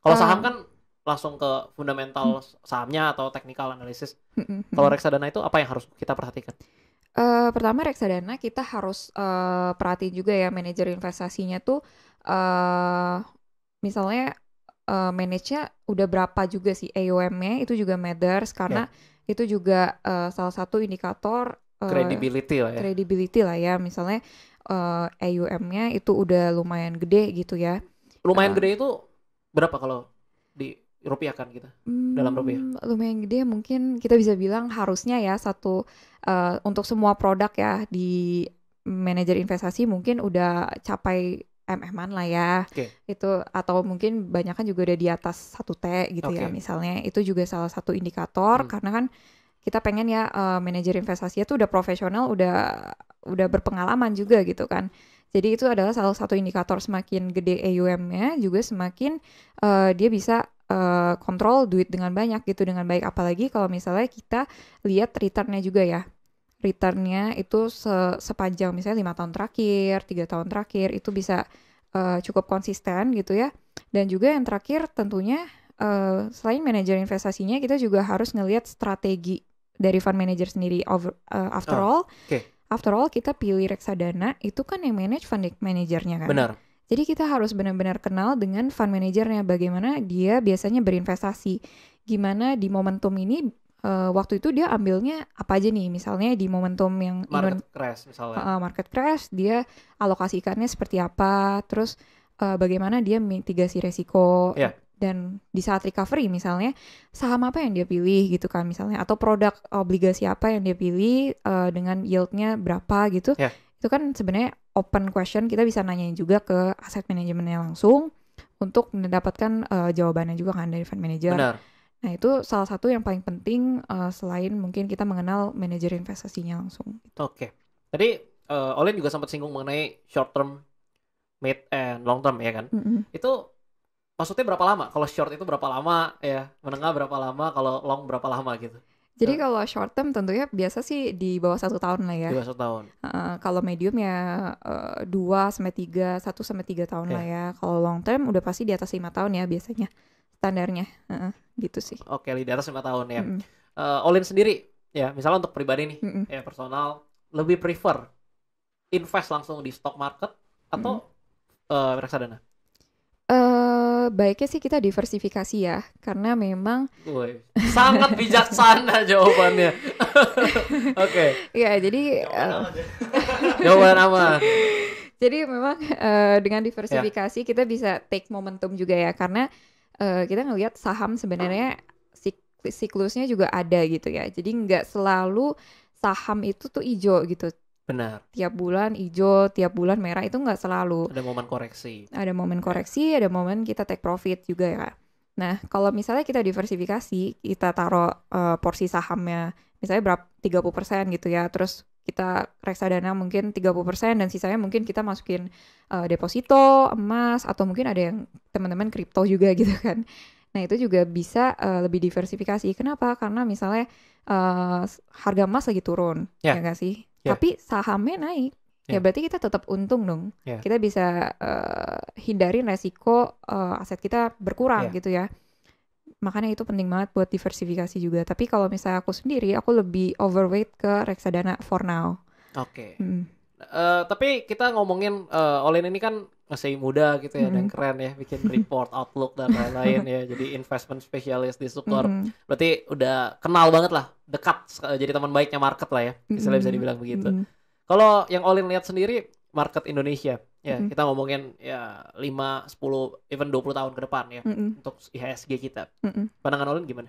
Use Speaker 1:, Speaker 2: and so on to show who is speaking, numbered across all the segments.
Speaker 1: Kalau saham
Speaker 2: Eh,
Speaker 1: kan langsung ke fundamental sahamnya atau technical analysis.
Speaker 2: mm, mm,
Speaker 1: Kalau
Speaker 2: mm.
Speaker 1: reksadana itu apa yang harus kita perhatikan?
Speaker 2: Pertama reksadana kita harus perhatiin juga ya manajer investasinya tuh eh misalnya manage-nya udah berapa juga sih AUM-nya itu juga matters
Speaker 1: Ya,
Speaker 2: karena itu juga salah satu indikator
Speaker 1: credibility lah ya.
Speaker 2: credibility lah ya misalnya AUM-nya itu udah lumayan gede gitu ya.
Speaker 1: Lumayan
Speaker 2: Eh,
Speaker 1: gede itu berapa kalau di rupiahkan kita? Dalam rupiah.
Speaker 2: lumayan gede mungkin kita bisa bilang harusnya ya satu untuk semua produk ya di manajer investasi mungkin udah capai MM-an lah ya
Speaker 1: Oke,
Speaker 2: itu atau mungkin banyak kan juga udah di atas 1T gitu ya
Speaker 1: oke.
Speaker 2: misalnya itu juga salah satu indikator
Speaker 1: Hmm.
Speaker 2: karena kan kita pengen ya manajer investasinya tuh udah profesional udah berpengalaman juga gitu kan jadi itu adalah salah satu indikator semakin gede AUM-nya juga semakin dia bisa kontrol duit dengan banyak gitu dengan baik apalagi kalau misalnya kita lihat returnnya juga ya returnnya itu sepanjang misalnya 5 tahun terakhir 3 tahun terakhir itu bisa cukup konsisten gitu ya dan juga yang terakhir tentunya selain manajer investasinya kita juga harus ngelihat strategi dari fund manager sendiri after
Speaker 1: Oh,
Speaker 2: all
Speaker 1: oke.
Speaker 2: kita pilih reksadana itu kan yang manage fund manajernya kan
Speaker 1: Benar.
Speaker 2: jadi kita harus benar-benar kenal dengan fund manajernya, bagaimana dia biasanya berinvestasi. Gimana di momentum ini, waktu itu dia ambilnya apa aja nih? Misalnya di momentum yang
Speaker 1: Market crash misalnya.
Speaker 2: market crash, dia alokasikannya seperti apa, terus bagaimana dia mitigasi resiko,
Speaker 1: Ya,
Speaker 2: dan di saat recovery misalnya, saham apa yang dia pilih gitu kan misalnya, atau produk obligasi apa yang dia pilih dengan yieldnya berapa gitu.
Speaker 1: ya,
Speaker 2: Itu kan sebenarnya open question kita bisa nanyain juga ke aset manajemennya langsung untuk mendapatkan jawabannya juga kan dari fund manager.
Speaker 1: benar.
Speaker 2: Nah itu salah satu yang paling penting selain mungkin kita mengenal manajer investasinya langsung.
Speaker 1: Oke. Tadi Olin juga sempat singgung mengenai short term, mid and long term ya kan.
Speaker 2: Mm-mm.
Speaker 1: Itu maksudnya berapa lama? Kalau short itu berapa lama ya? Menengah berapa lama? Kalau long berapa lama gitu?
Speaker 2: Jadi
Speaker 1: Eh,
Speaker 2: kalau short term tentunya biasa sih di bawah 1 tahun lah ya.
Speaker 1: Di masa tahun.
Speaker 2: Kalau medium ya 2 sampai 3, 1 sampai 3 tahun lah
Speaker 1: Ya.
Speaker 2: ya. Kalau long term udah pasti di atas 5 tahun ya biasanya standarnya. Gitu sih.
Speaker 1: Oke, di atas 5 tahun ya.
Speaker 2: Mm-mm.
Speaker 1: Olin sendiri ya, misalnya untuk pribadi nih,
Speaker 2: Mm-mm.
Speaker 1: ya personal, lebih prefer invest langsung di stock market
Speaker 2: Mm-mm.
Speaker 1: atau reksadana?
Speaker 2: Baiknya sih kita diversifikasi ya, karena memang
Speaker 1: Woi, sangat bijaksana jawabannya. Oke,
Speaker 2: ya jadi
Speaker 1: jawaban aman. Jawaban aman.
Speaker 2: jadi memang dengan
Speaker 1: Ya,
Speaker 2: diversifikasi kita bisa take momentum juga ya, karena kita ngelihat saham sebenarnya siklusnya juga ada gitu ya. Jadi nggak selalu saham itu tuh hijau gitu.
Speaker 1: benar.
Speaker 2: Tiap bulan hijau, tiap bulan merah itu nggak selalu.
Speaker 1: Ada momen koreksi.
Speaker 2: Ada momen
Speaker 1: Ya,
Speaker 2: koreksi, ada momen kita take profit juga ya. Nah, kalau misalnya kita diversifikasi, kita taruh porsi sahamnya misalnya berapa 30% gitu ya. Terus kita reksadana mungkin 30% dan sisanya mungkin kita masukin deposito, emas atau mungkin ada yang teman-teman kripto juga gitu kan. Nah, itu juga bisa lebih diversifikasi. Kenapa? Karena misalnya harga emas lagi turun, ya
Speaker 1: ya,
Speaker 2: nggak sih?
Speaker 1: ya,
Speaker 2: Tapi sahamnya naik. Ya
Speaker 1: ya,
Speaker 2: berarti kita tetap untung dong.
Speaker 1: ya,
Speaker 2: Kita bisa hindarin resiko aset kita berkurang
Speaker 1: ya.
Speaker 2: gitu ya. Makanya itu penting banget buat diversifikasi juga. Tapi kalau misalnya aku sendiri, aku lebih overweight ke reksadana for now.
Speaker 1: Oke.
Speaker 2: Mm-mm.
Speaker 1: Tapi kita ngomongin Olin ini kan masih muda gitu ya dan
Speaker 2: Mm-mm.
Speaker 1: keren ya bikin report, outlook dan lain-lain ya. Jadi investment specialist di Sukor.
Speaker 2: Mm-mm.
Speaker 1: Berarti udah kenal banget lah, dekat jadi teman baiknya market lah ya. Istilahnya bisa
Speaker 2: Mm-mm.
Speaker 1: dibilang begitu.
Speaker 2: Mm-mm.
Speaker 1: Kalau yang Olin lihat sendiri market Indonesia ya,
Speaker 2: Mm-mm.
Speaker 1: kita ngomongin ya 5, 10, even 20 tahun ke depan ya
Speaker 2: Mm-mm.
Speaker 1: untuk IHSG kita.
Speaker 2: Mm-mm.
Speaker 1: Pandangan Olin gimana?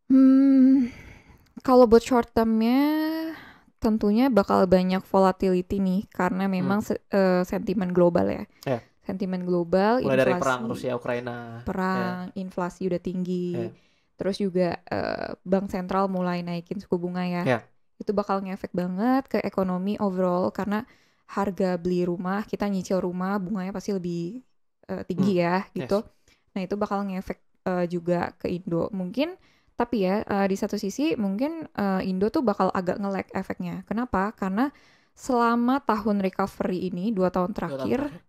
Speaker 2: Hmm, kalau buat short termnya tentunya bakal banyak volatility nih karena memang
Speaker 1: Hmm.
Speaker 2: sentimen global ya.
Speaker 1: Ya,
Speaker 2: Sentimen global,
Speaker 1: mulai dari perang
Speaker 2: inflasi,
Speaker 1: Rusia Ukraina ya,
Speaker 2: inflasi udah tinggi.
Speaker 1: ya,
Speaker 2: Terus juga bank sentral mulai naikin suku bunga ya.
Speaker 1: ya.
Speaker 2: Itu bakal ngefek banget ke ekonomi overall karena harga beli rumah, kita nyicil rumah, bunganya pasti lebih
Speaker 1: Hmm.
Speaker 2: tinggi ya gitu.
Speaker 1: Yes.
Speaker 2: Nah, itu bakal ngefek juga ke Indo. Mungkin tapi ya di satu sisi mungkin Indo tuh bakal agak nge-lag efeknya. Kenapa? Karena selama tahun recovery ini 2 tahun
Speaker 1: 2 tahun
Speaker 2: terakhir
Speaker 1: terakhir.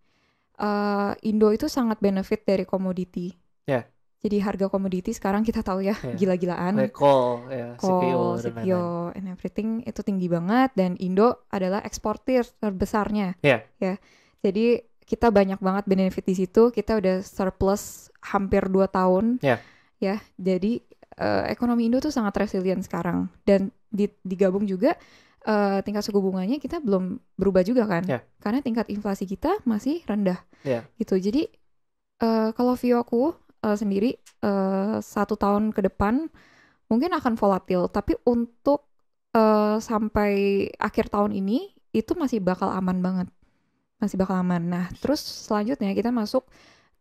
Speaker 2: Indo itu sangat benefit dari komoditi.
Speaker 1: Ya.
Speaker 2: Jadi harga komoditi sekarang kita tahu ya,
Speaker 1: Ya.
Speaker 2: gila-gilaan.
Speaker 1: Kayak coal, ya,
Speaker 2: Coal,
Speaker 1: CPO dan lain-lain.
Speaker 2: CPO, and everything itu tinggi banget, dan Indo adalah eksportir terbesarnya.
Speaker 1: Ya.
Speaker 2: Ya. Jadi kita banyak banget benefit di situ. Kita udah surplus hampir 2 tahun.
Speaker 1: Ya.
Speaker 2: Ya. Jadi ekonomi Indo tuh sangat resilient sekarang, dan digabung juga tingkat suku bunganya kita belum berubah juga kan,
Speaker 1: Ya.
Speaker 2: karena tingkat inflasi kita masih rendah.
Speaker 1: Ya.
Speaker 2: Gitu. Jadi kalau view aku sendiri 1 tahun ke depan mungkin akan volatil, tapi untuk sampai akhir tahun ini itu masih bakal aman banget, masih bakal aman. Nah, terus selanjutnya kita masuk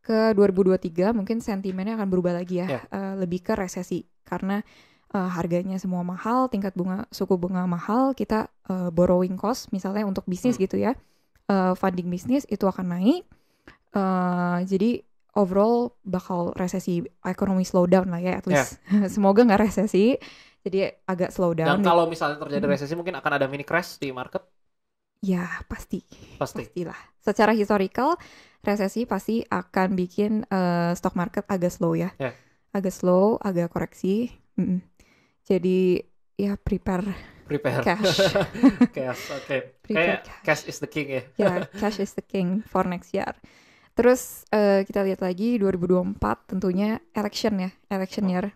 Speaker 2: ke 2023, mungkin sentimennya akan berubah lagi ya, lebih ke resesi, karena harganya semua mahal, tingkat suku bunga mahal, kita borrowing cost misalnya untuk bisnis gitu ya, funding bisnis itu akan naik, jadi overall bakal resesi, ekonomi slowdown lah ya, at least. Semoga nggak resesi, jadi agak slowdown.
Speaker 1: Dan kalau misalnya terjadi resesi mungkin akan ada mini crash di market?
Speaker 2: Ya pastilah. Secara historical resesi pasti akan bikin stock market agak slow ya, agak slow, agak koreksi. Jadi ya prepare cash.
Speaker 1: Oke. Kayak cash is the king ya.
Speaker 2: Ya, cash is the king for next year. Terus kita lihat lagi 2024 tentunya election year.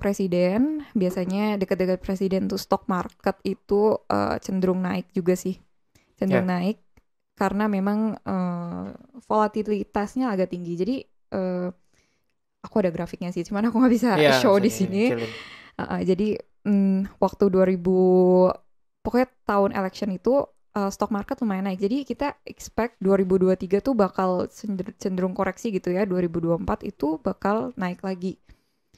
Speaker 2: Presiden, biasanya dekat-dekat presiden tuh stock market itu cenderung naik juga sih. Cenderung naik karena memang volatilitasnya agak tinggi. Jadi aku ada grafiknya sih, cuman aku nggak bisa show di sini. Jadi waktu 2000, pokoknya tahun election itu stock market lumayan naik. Jadi kita expect 2023 tuh bakal cenderung koreksi gitu ya. 2024 itu bakal naik lagi.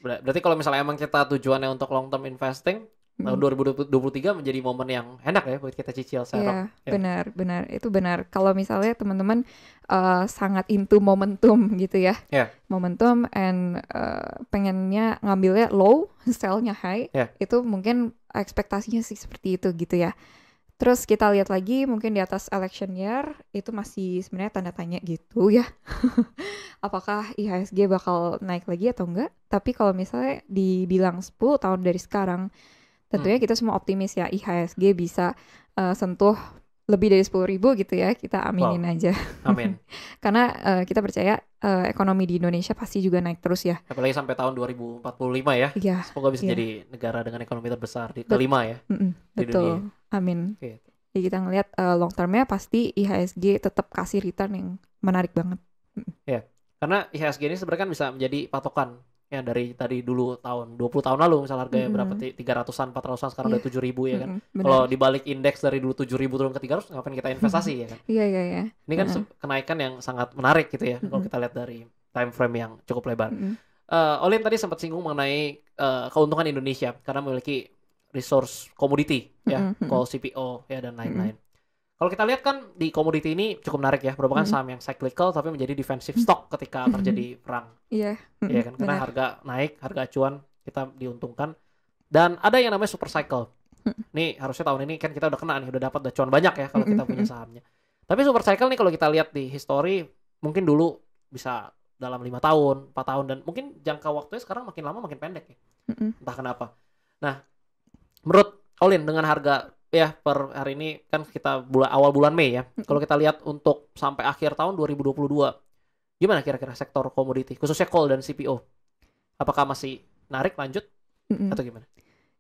Speaker 1: Berarti kalau misalnya emang kita tujuannya untuk long term investing, tahun 2023 menjadi momen yang enak ya buat kita cicil serok.
Speaker 2: Iya, benar. Itu benar. Kalau misalnya teman-teman sangat into momentum gitu ya. Momentum and pengennya ngambilnya low, sell-nya high, itu mungkin ekspektasinya sih seperti itu gitu ya. Terus kita lihat lagi mungkin di atas election year itu masih sebenarnya tanda tanya gitu ya. Apakah IHSG bakal naik lagi atau enggak? Tapi kalau misalnya dibilang 10 tahun dari sekarang, tentunya kita semua optimis ya IHSG bisa sentuh lebih dari 10.000 gitu ya. Kita aminin aja.
Speaker 1: Amin.
Speaker 2: Karena kita percaya ekonomi di Indonesia pasti juga naik terus ya.
Speaker 1: Apalagi sampai tahun 2045 ya. Semoga bisa jadi negara dengan ekonomi terbesar kelima ya.
Speaker 2: Betul. Di dunia. Amin. Jadi kita ngelihat long termnya pasti IHSG tetap kasih return yang menarik banget.
Speaker 1: Ya, karena IHSG ini sebenarnya kan bisa menjadi patokan ya dari tadi dulu tahun 20 tahun lalu misalnya harganya berapa 300-an 400-an sekarang udah 7.000 ya kan. Kalau dibalik indeks dari dulu 7.000 turun ke 300 ngapain kita investasi ya kan.
Speaker 2: Iya.
Speaker 1: Ini kan kenaikan yang sangat menarik gitu ya kalau kita lihat dari time frame yang cukup lebar. Olin tadi sempat singgung mengenai keuntungan Indonesia karena memiliki resource komoditi ya, coal, CPO ya dan lain-lain. Kalau kita lihat kan di komoditi ini cukup menarik ya, merupakan saham yang cyclical tapi menjadi defensive stock ketika terjadi perang.
Speaker 2: Iya.
Speaker 1: Iya kan, karena harga naik, harga acuan kita diuntungkan. Dan ada yang namanya super cycle. Nih harusnya tahun ini kan kita udah kena nih, udah dapat acuan banyak ya kalau kita punya sahamnya. Tapi super cycle nih kalau kita lihat di history mungkin dulu bisa dalam 5 tahun, 4 tahun dan mungkin jangka waktunya sekarang makin lama makin pendek ya. Entah kenapa. Nah, menurut Olin dengan harga ya per hari ini kan kita awal bulan Mei ya. Kalau kita lihat untuk sampai akhir tahun 2022, gimana kira-kira sektor komoditi khususnya coal dan CPO? Apakah masih narik lanjut atau gimana?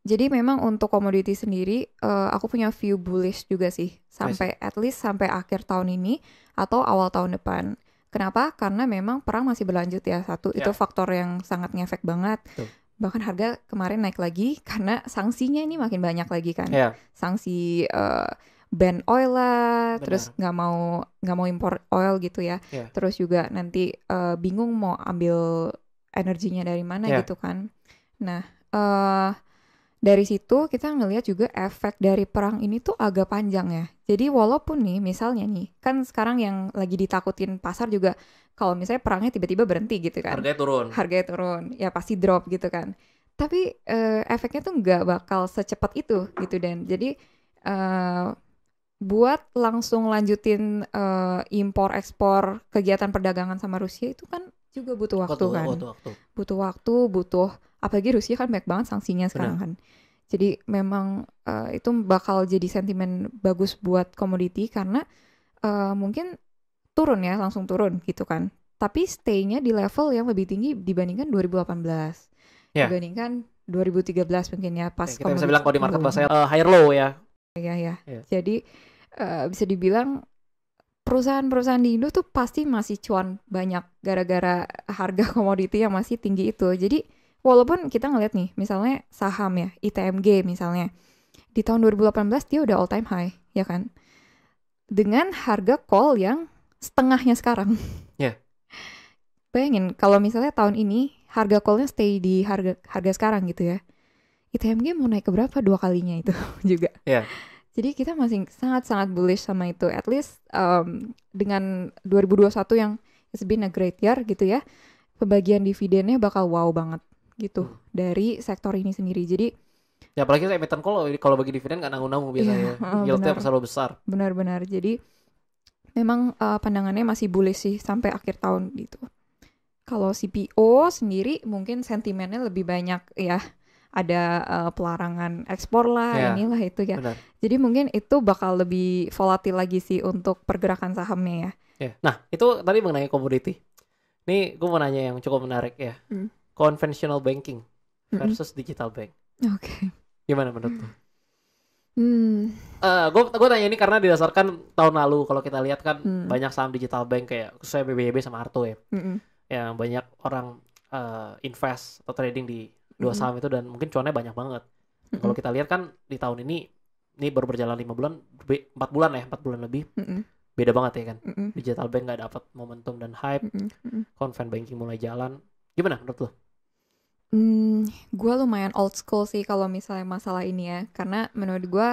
Speaker 2: Jadi memang untuk komoditi sendiri aku punya view bullish juga sih sampai at least sampai akhir tahun ini atau awal tahun depan. Kenapa? Karena memang perang masih berlanjut ya. Itu faktor yang sangat ngefek banget. Bahkan harga kemarin naik lagi karena sanksinya ini makin banyak lagi kan. Sanksi ban oil lah. Benar. Terus nggak mau impor oil gitu ya. Terus juga nanti bingung mau ambil energinya dari mana gitu kan. Nah dari situ kita ngelihat juga efek dari perang ini tuh agak panjang ya. Jadi walaupun nih misalnya nih kan sekarang yang lagi ditakutin pasar juga kalau misalnya perangnya tiba-tiba berhenti gitu kan. Harganya turun. Ya pasti drop gitu kan. Tapi efeknya tuh nggak bakal secepat itu gitu dan jadi buat langsung lanjutin impor ekspor kegiatan perdagangan sama Rusia itu kan juga butuh waktu kan. Butuh waktu, apalagi Rusia kan banyak banget sanksinya sekarang kan. Jadi memang itu bakal jadi sentimen bagus buat komoditi karena mungkin turun ya, langsung turun gitu kan. Tapi stay-nya di level yang lebih tinggi dibandingkan 2018. Dibandingkan 2013 mungkin ya pas
Speaker 1: kita bisa bilang kalau di market bahasa higher low ya.
Speaker 2: Iya. Jadi bisa dibilang perusahaan-perusahaan di Indo tuh pasti masih cuan banyak gara-gara harga komoditi yang masih tinggi itu. Jadi walaupun kita ngeliat nih, misalnya saham ya, ITMG misalnya, di tahun 2018 dia udah all time high, ya kan? Dengan harga call yang setengahnya sekarang. Bayangin kalau misalnya tahun ini harga callnya stay di harga sekarang gitu ya, ITMG mau naik ke berapa 2 kalinya itu juga. Jadi kita masih sangat-sangat bullish sama itu. At least dengan 2021 yang it's been a great year gitu ya, pembagian dividennya bakal wow banget gitu dari sektor ini sendiri. Jadi
Speaker 1: ya apalagi emiten kalau bagi dividen nggak nanggung-nanggung biasanya, yieldnya selalu besar.
Speaker 2: Benar-benar. Jadi memang pandangannya masih bullish sih sampai akhir tahun gitu. Kalau CPO sendiri mungkin sentimennya lebih banyak ya. Ada pelarangan ekspor lah, inilah itu ya.
Speaker 1: Benar.
Speaker 2: Jadi mungkin itu bakal lebih volatil lagi sih untuk pergerakan sahamnya ya.
Speaker 1: Nah, itu tadi mengenai komoditi. Nih gue mau nanya yang cukup menarik ya. Conventional banking versus digital bank.
Speaker 2: Oke.
Speaker 1: Gimana menurut lu? Gue tanya ini karena didasarkan tahun lalu kalau kita lihat kan banyak saham digital bank kayak khususnya BBYB sama Arto ya. Yang banyak orang invest atau trading di dua saham itu dan mungkin cuannya banyak banget. Kalau kita lihat kan di tahun ini baru berjalan 4 bulan lebih. Beda banget ya kan. Digital bank nggak dapat momentum dan hype. Conven banking mulai jalan. Gimana menurut lo?
Speaker 2: Gue lumayan old school sih kalau misalnya masalah ini ya, karena menurut gue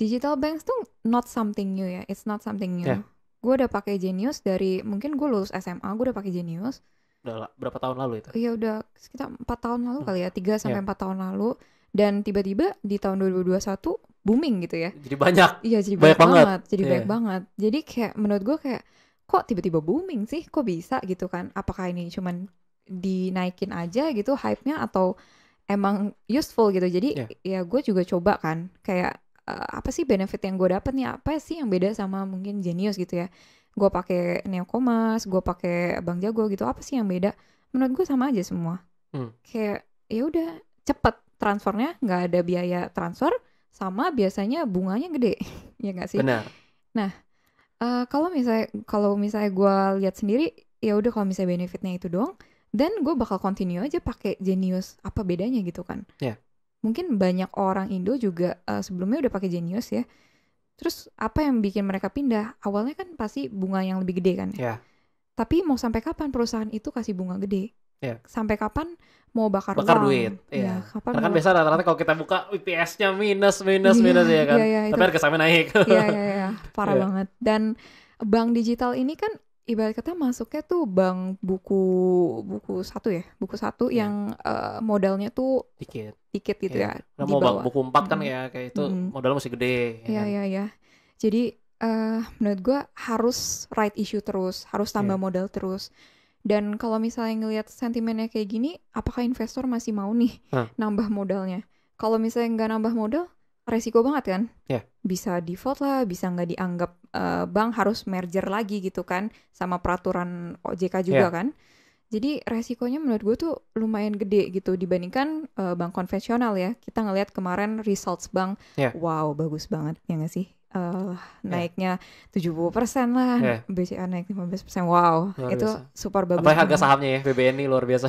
Speaker 2: digital banks tuh not something new ya, it's not something new. Gue udah pakai Genius dari mungkin gue lulus SMA, gue udah pakai Genius.
Speaker 1: Udah berapa tahun lalu itu?
Speaker 2: Iya udah sekitar 4 tahun lalu kali ya, 3-4 tahun lalu. Dan tiba-tiba di tahun 2021 booming gitu ya.
Speaker 1: Jadi banyak.
Speaker 2: Iya jadi banyak banget. Jadi banyak banget. Jadi kayak menurut gue kayak kok tiba-tiba booming sih? Kok bisa gitu kan? Apakah ini cuman dinaikin aja gitu hype-nya atau emang useful gitu? Jadi ya gue juga coba kan kayak apa sih benefit yang gue dapet nih? Apa sih yang beda sama mungkin Genius gitu ya? Gue pakai Neokomas, gue pakai Bank Jago gitu. Apa sih yang beda? Menurut gue sama aja semua. Kayak ya udah cepet transfernya, nggak ada biaya transfer, sama biasanya bunganya gede, ya nggak sih?
Speaker 1: Benar.
Speaker 2: Nah, kalau misalnya gue lihat sendiri, ya udah kalau misalnya benefitnya itu doang, dan gue bakal continue aja pakai Genius. Apa bedanya gitu kan? Mungkin banyak orang Indo juga sebelumnya udah pakai Genius ya. Terus apa yang bikin mereka pindah? Awalnya kan pasti bunga yang lebih gede kan ya. Tapi mau sampai kapan perusahaan itu kasih bunga gede? Sampai kapan mau bakar uang?
Speaker 1: Duit.
Speaker 2: Kapan
Speaker 1: karena kan biasa rata-rata kalau kita buka EPS-nya minus ya kan. Tapi harga sahamnya naik.
Speaker 2: Iya. Parah banget. Dan bank digital ini kan ibarat kata masuknya tuh bank buku satu yang modalnya tuh dikit gitu ya.
Speaker 1: Mau bank buku 4 kan ya kayak itu modalnya masih gede.
Speaker 2: Iya. Jadi menurut gue harus right issue terus, harus tambah modal terus. Dan kalau misalnya ngelihat sentimennya kayak gini, apakah investor masih mau nih nambah modalnya? Kalau misalnya nggak nambah modal, resiko banget kan? Bisa default lah, bisa nggak dianggap bank harus merger lagi gitu kan, sama peraturan OJK juga kan. Jadi resikonya menurut gue tuh lumayan gede gitu dibandingkan bank konvensional ya. Kita ngelihat kemarin results bank, wow bagus banget ya nggak sih? Naiknya 70% lah, BCA naik 15%, wow luar itu biasa. Super bagus.
Speaker 1: Apalagi harga sahamnya ya, BBNI luar biasa.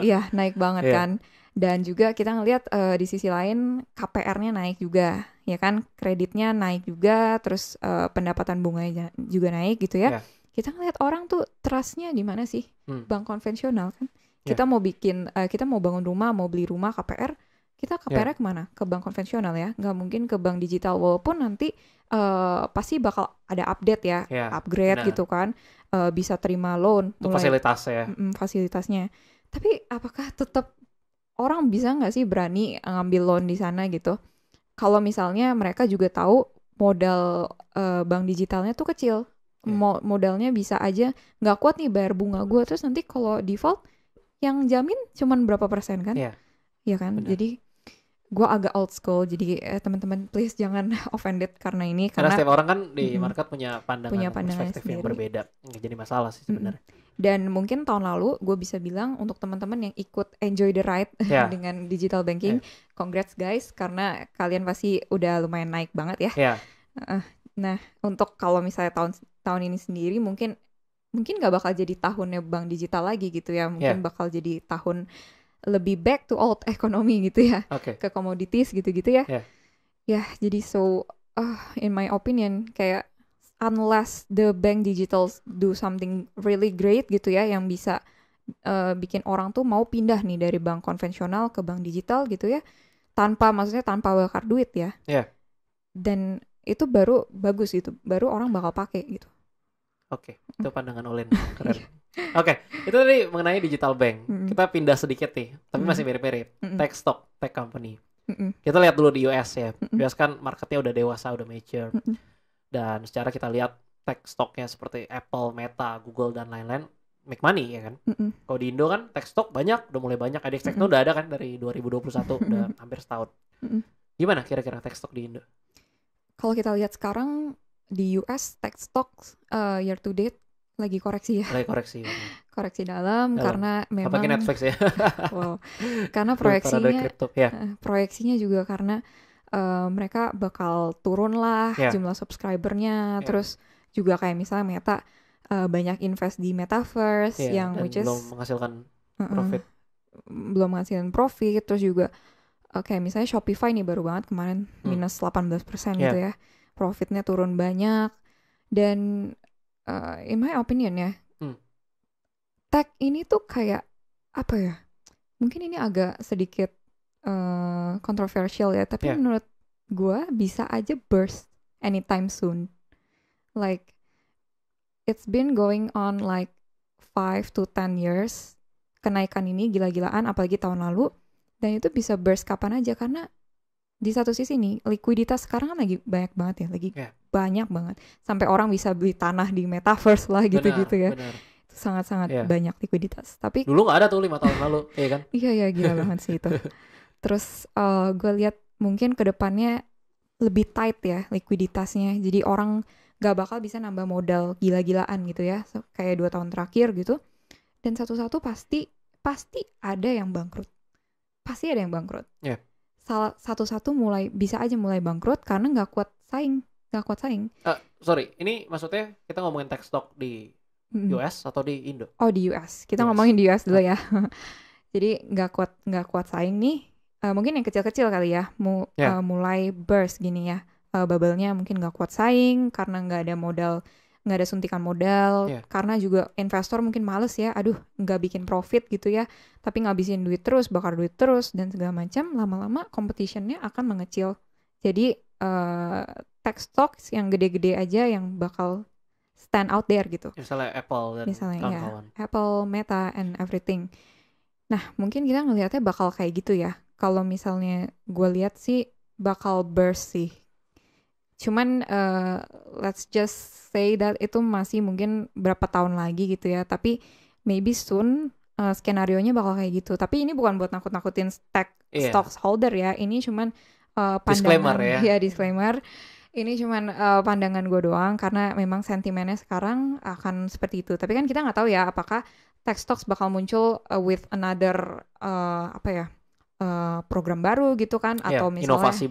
Speaker 2: Iya naik banget kan. Dan juga kita ngelihat di sisi lain KPR-nya naik juga, ya kan, kreditnya naik juga, terus pendapatan bunganya juga naik gitu ya. Kita ngelihat orang tuh trust-nya di mana sih? Bank konvensional kan. Kita mau bangun rumah, mau beli rumah KPR, kita KPR-nya kemana? Ke bank konvensional ya, nggak mungkin ke bank digital, walaupun nanti pasti bakal ada update ya, upgrade gitu kan, bisa terima loan, fasilitasnya. Tapi apakah tetap orang bisa nggak sih berani ngambil loan di sana gitu? kalau misalnya mereka juga tahu modal bank digitalnya tuh kecil, modalnya bisa aja nggak kuat nih bayar bunga gue, terus nanti kalau default yang jamin cuman berapa persen kan? Iya kan?
Speaker 1: Benar.
Speaker 2: Jadi gue agak old school, jadi teman-teman please jangan offended karena ini,
Speaker 1: Karena
Speaker 2: karena
Speaker 1: setiap orang kan di market punya pandangan perspektif yang
Speaker 2: sendiri.
Speaker 1: berbeda, nggak jadi masalah sih sebenarnya.
Speaker 2: Dan mungkin tahun lalu gue bisa bilang untuk teman-teman yang ikut enjoy the ride dengan digital banking, congrats guys, karena kalian pasti udah lumayan naik banget ya. Nah, untuk kalau misalnya tahun ini sendiri mungkin nggak bakal jadi tahunnya bank digital lagi gitu ya, mungkin bakal jadi tahun lebih back to old economy gitu ya, ke commodities gitu-gitu ya. Ya, jadi in my opinion kayak unless the bank digital do something really great gitu ya, yang bisa bikin orang tuh mau pindah nih dari bank konvensional ke bank digital gitu ya, maksudnya tanpa bakar duit ya. Dan itu baru bagus gitu, baru orang bakal pakai gitu.
Speaker 1: Oke, itu pandangan Olin, keren. Oke, itu tadi mengenai digital bank. Kita pindah sedikit nih, tapi masih mirip-mirip. Tech stock, tech company. Kita lihat dulu di US ya. US kan marketnya udah dewasa, udah mature. Dan secara kita lihat tech stocknya seperti Apple, Meta, Google, dan lain-lain make money ya kan. Kalau di Indo kan tech stock banyak, udah mulai banyak. IDX Techno udah ada kan dari 2021, udah hampir setahun. Gimana kira-kira tech stock di Indo?
Speaker 2: Kalau kita lihat sekarang di US tech stocks year to date lagi koreksi ya. Koreksi dalam karena memang
Speaker 1: pakai Netflix ya.
Speaker 2: Wow. Karena proyeksinya juga karena mereka bakal turun lah jumlah subscribernya, terus juga kayak misalnya Meta banyak invest di metaverse yang which is
Speaker 1: belum menghasilkan profit.
Speaker 2: Terus juga kayak misalnya Shopify nih baru banget kemarin minus 18% gitu ya, profitnya turun banyak. Dan in my opinion ya, tech ini tuh kayak apa ya, mungkin ini agak sedikit kontroversial ya, tapi menurut gue bisa aja burst anytime soon. Like it's been going on like 5 to 10 years kenaikan ini gila-gilaan, apalagi tahun lalu, dan itu bisa burst kapan aja. Karena di satu sisi nih likuiditas sekarang kan lagi banyak banget ya, banyak banget, sampai orang bisa beli tanah di metaverse lah gitu-gitu ya. Itu sangat-sangat banyak likuiditas. Tapi
Speaker 1: dulu nggak ada tuh 5 tahun lalu, ya kan?
Speaker 2: Iya gila banget sih itu. Terus gue lihat mungkin kedepannya lebih tight ya likuiditasnya. Jadi orang gak bakal bisa nambah modal gila-gilaan gitu ya, kayak 2 tahun terakhir gitu. Dan satu-satu pasti ada yang bangkrut. Pasti ada yang bangkrut. Satu-satu bisa aja mulai bangkrut karena gak kuat saing.
Speaker 1: Sorry, ini maksudnya kita ngomongin tech stock di US atau di Indo?
Speaker 2: Oh, di US. Kita ngomongin di US dulu ya. Jadi gak kuat saing nih. Mungkin yang kecil-kecil kali ya, mulai burst gini ya, bubble-nya mungkin nggak kuat saing karena nggak ada suntikan modal, karena juga investor mungkin males ya, nggak bikin profit gitu ya, tapi ngabisin duit terus, bakar duit terus dan segala macam, lama-lama competition-nya akan mengecil. Jadi tech stocks yang gede-gede aja yang bakal stand out there gitu.
Speaker 1: Misalnya Apple dan kawan-kawan.
Speaker 2: Apple, Meta, and everything. Nah, mungkin kita ngelihatnya bakal kayak gitu ya. Kalau misalnya gue lihat sih bakal burst sih. Cuman let's just say that itu masih mungkin berapa tahun lagi gitu ya. Tapi maybe soon skenario-nya bakal kayak gitu. Tapi ini bukan buat nakut-nakutin stocks holder ya. Ini cuman pandangan. Disclaimer. Ini cuman pandangan gue doang karena memang sentimennya sekarang akan seperti itu. Tapi kan kita nggak tahu ya apakah tech stocks bakal muncul with another program baru gitu kan, atau misalnya inovasi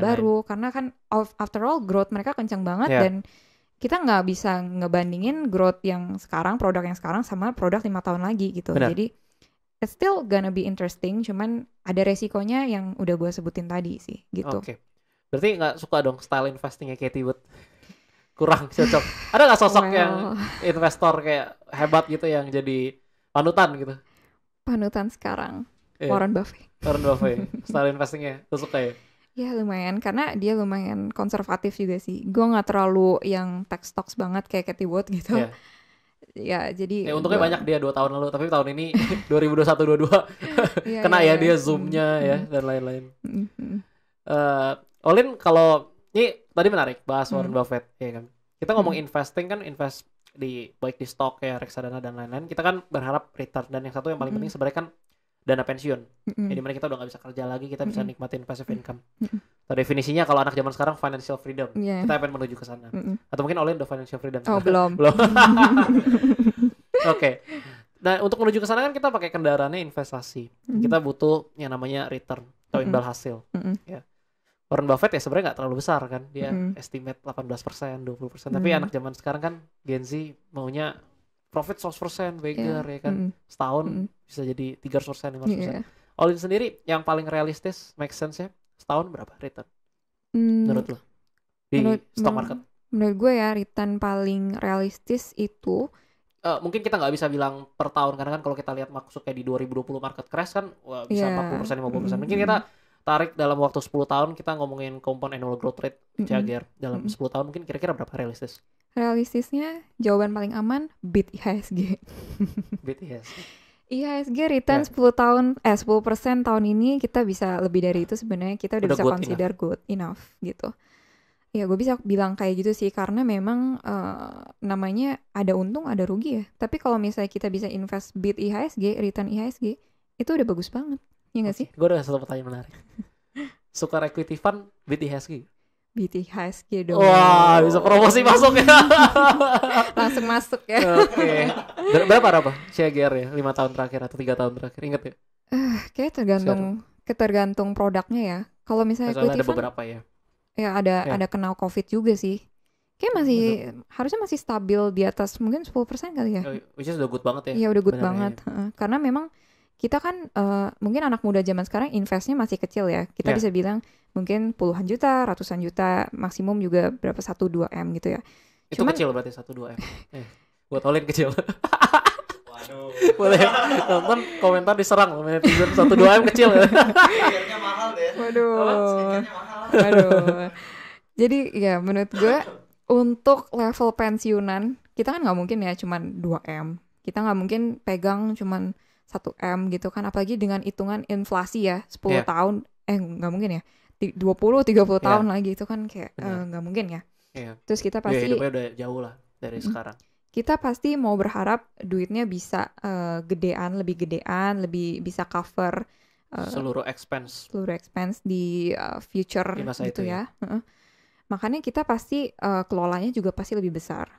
Speaker 2: baru karena kan after all growth mereka kencang banget dan kita nggak bisa ngebandingin growth yang sekarang, produk yang sekarang sama produk 5 tahun lagi gitu. Jadi it's still gonna be interesting, cuman ada resikonya yang udah gue sebutin tadi sih gitu.
Speaker 1: Berarti nggak suka dong style investingnya Katie Wood? Kurang cocok. Ada nggak sosok yang investor kayak hebat gitu yang jadi panutan gitu? Panutan
Speaker 2: sekarang Warren Buffett.
Speaker 1: Style investingnya tuh suka ya?
Speaker 2: Ya lumayan, karena dia lumayan konservatif juga sih. Gue nggak terlalu yang tech stocks banget kayak Katie Wood gitu. Ya jadi
Speaker 1: untungnya banyak dia 2 tahun lalu, tapi tahun ini 2021-22 kena ya dia zoomnya ya dan lain-lain. Olin kalau ini tadi menarik bahas Warren Buffett ya kan. Kita ngomong investing kan invest di baik di stok ya reksadana dan lain-lain. Kita kan berharap return dan yang satu yang paling penting sebenarnya kan dana pensiun. Jadi mana kita udah nggak bisa kerja lagi, kita bisa nikmatin passive income. Atau definisinya kalau anak zaman sekarang financial freedom. Kita akan menuju ke sana. Atau mungkin Olin udah financial freedom.
Speaker 2: Oh, belum.
Speaker 1: Oke. Nah, untuk menuju ke sana kan kita pakai kendaraannya investasi. Kita butuh yang namanya return atau imbal hasil. Ya. Warren Buffett ya sebenarnya nggak terlalu besar kan. Dia estimate 18%, 20%. Tapi anak zaman sekarang kan Gen Z maunya profit 100%, beggar ya kan. Setahun bisa jadi 300%, 500%. Olin sendiri yang paling realistis, make sense ya, setahun berapa return? Menurut lo? Di stock market?
Speaker 2: Menurut gue ya, return paling realistis itu
Speaker 1: mungkin kita nggak bisa bilang per tahun karena kan kalau kita lihat masuk kayak di 2020 market crash kan bisa 40%, 50%. Mungkin kita tarik dalam waktu 10 tahun kita ngomongin compound annual growth rate CAGR dalam 10 tahun mungkin kira-kira berapa realistis?
Speaker 2: Realistisnya jawaban paling aman beat IHSG.
Speaker 1: Beat IHSG.
Speaker 2: IHSG return 10% tahun ini kita bisa lebih dari itu sebenarnya kita udah bisa consider good enough gitu. Ya gue bisa bilang kayak gitu sih karena memang namanya ada untung ada rugi ya. Tapi kalau misalnya kita bisa invest beat IHSG, return IHSG itu udah bagus banget. Ya nggak sih?
Speaker 1: Gue udah satu pertanyaan menarik. Suka equity fund beat IHSG?
Speaker 2: Beat IHSG dong.
Speaker 1: Wah bisa promosi masuk ya.
Speaker 2: Langsung masuk ya.
Speaker 1: Oke. Berapa CAGR ya 5 tahun terakhir atau 3 tahun terakhir? Ingat ya?
Speaker 2: Kayak tergantung produknya ya. Kalau misalnya equity
Speaker 1: ada
Speaker 2: fund
Speaker 1: beberapa ya.
Speaker 2: Ya ada kena COVID juga sih. Kayak masih harusnya masih stabil di atas mungkin 10% kali ya.
Speaker 1: Which is udah good banget ya.
Speaker 2: Iya udah good banget. Karena memang kita kan mungkin anak muda zaman sekarang investnya masih kecil ya. Kita bisa bilang mungkin puluhan juta, ratusan juta, maksimum juga berapa 1-2 M gitu ya.
Speaker 1: Itu cuman, kecil berarti 1-2 M. Buat Olin kecil. Waduh. Boleh nonton komentar diserang 1-2 M kecil ya.
Speaker 3: Harganya mahal deh.
Speaker 2: Waduh. Jadi ya menurut gue untuk level pensiunan kita kan nggak mungkin ya cuman 2M. Kita nggak mungkin pegang cuman 1M gitu kan. Apalagi dengan hitungan inflasi ya 10 tahun. Nggak mungkin ya. 20-30 tahun lagi itu kan kayak nggak mungkin ya. Terus kita pasti
Speaker 1: hidupnya udah jauh lah dari sekarang.
Speaker 2: Kita pasti mau berharap duitnya bisa lebih gedean, lebih bisa cover
Speaker 1: seluruh expense
Speaker 2: di future di masa gitu itu ya. Makanya kita pasti kelolanya juga pasti lebih besar.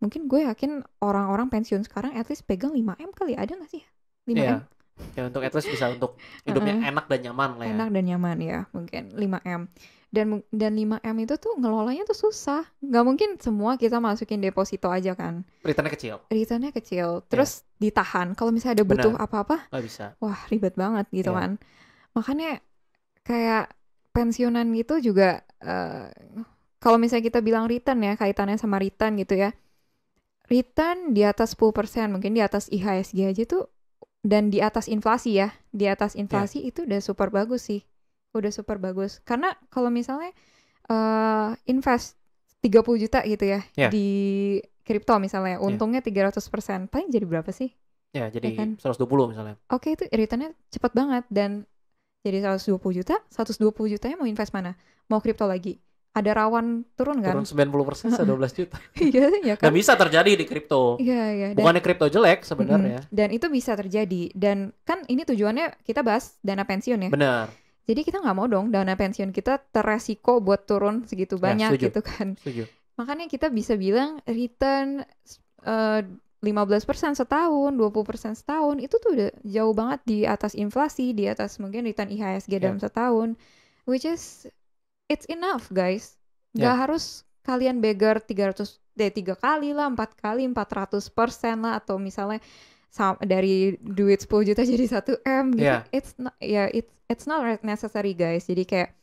Speaker 2: Mungkin gue yakin orang-orang pensiun sekarang at least pegang 5M kali, ada nggak sih 5M?
Speaker 1: Ya untuk at least bisa untuk hidupnya enak dan nyaman lah ya.
Speaker 2: Enak dan nyaman ya mungkin 5M. Dan 5M itu tuh ngelolanya tuh susah. Nggak mungkin semua kita masukin deposito aja kan. Returnnya kecil. Terus ditahan. Kalau misalnya ada butuh apa-apa,
Speaker 1: nggak bisa.
Speaker 2: Wah ribet banget gitu kan. Makanya kayak pensiunan gitu juga kalau misalnya kita bilang return ya, kaitannya sama return gitu ya. Return di atas 10%, mungkin di atas IHSG aja tuh, dan di atas inflasi ya. Di atas inflasi itu udah super bagus sih. Udah super bagus. Karena kalau misalnya invest 30 juta gitu ya di kripto misalnya, untungnya 300%, paling jadi berapa sih?
Speaker 1: Ya, jadi
Speaker 2: kan?
Speaker 1: 120 misalnya.
Speaker 2: Oke, itu returnnya cepat banget. Dan jadi 120 juta, 120 jutanya mau invest mana? Mau kripto lagi? Ada rawan turun kan?
Speaker 1: Turun 90% 12 juta.
Speaker 2: Iya kan?
Speaker 1: Dan bisa terjadi di kripto.
Speaker 2: Iya.
Speaker 1: Bukannya kripto jelek sebenarnya.
Speaker 2: Dan itu bisa terjadi. Dan kan ini tujuannya kita bahas dana pensiun ya.
Speaker 1: Benar.
Speaker 2: Jadi kita nggak mau dong dana pensiun kita teresiko buat turun segitu banyak gitu kan.
Speaker 1: Setuju.
Speaker 2: Makanya kita bisa bilang return 15% setahun, 20% setahun, itu tuh udah jauh banget di atas inflasi, di atas mungkin return IHSG dalam setahun. Which is it's enough guys. Gak harus kalian beggar 3 kali lah, 4 kali, 400% lah, atau misalnya dari duit 10 juta jadi 1M gitu. It's not necessary guys. Jadi kayak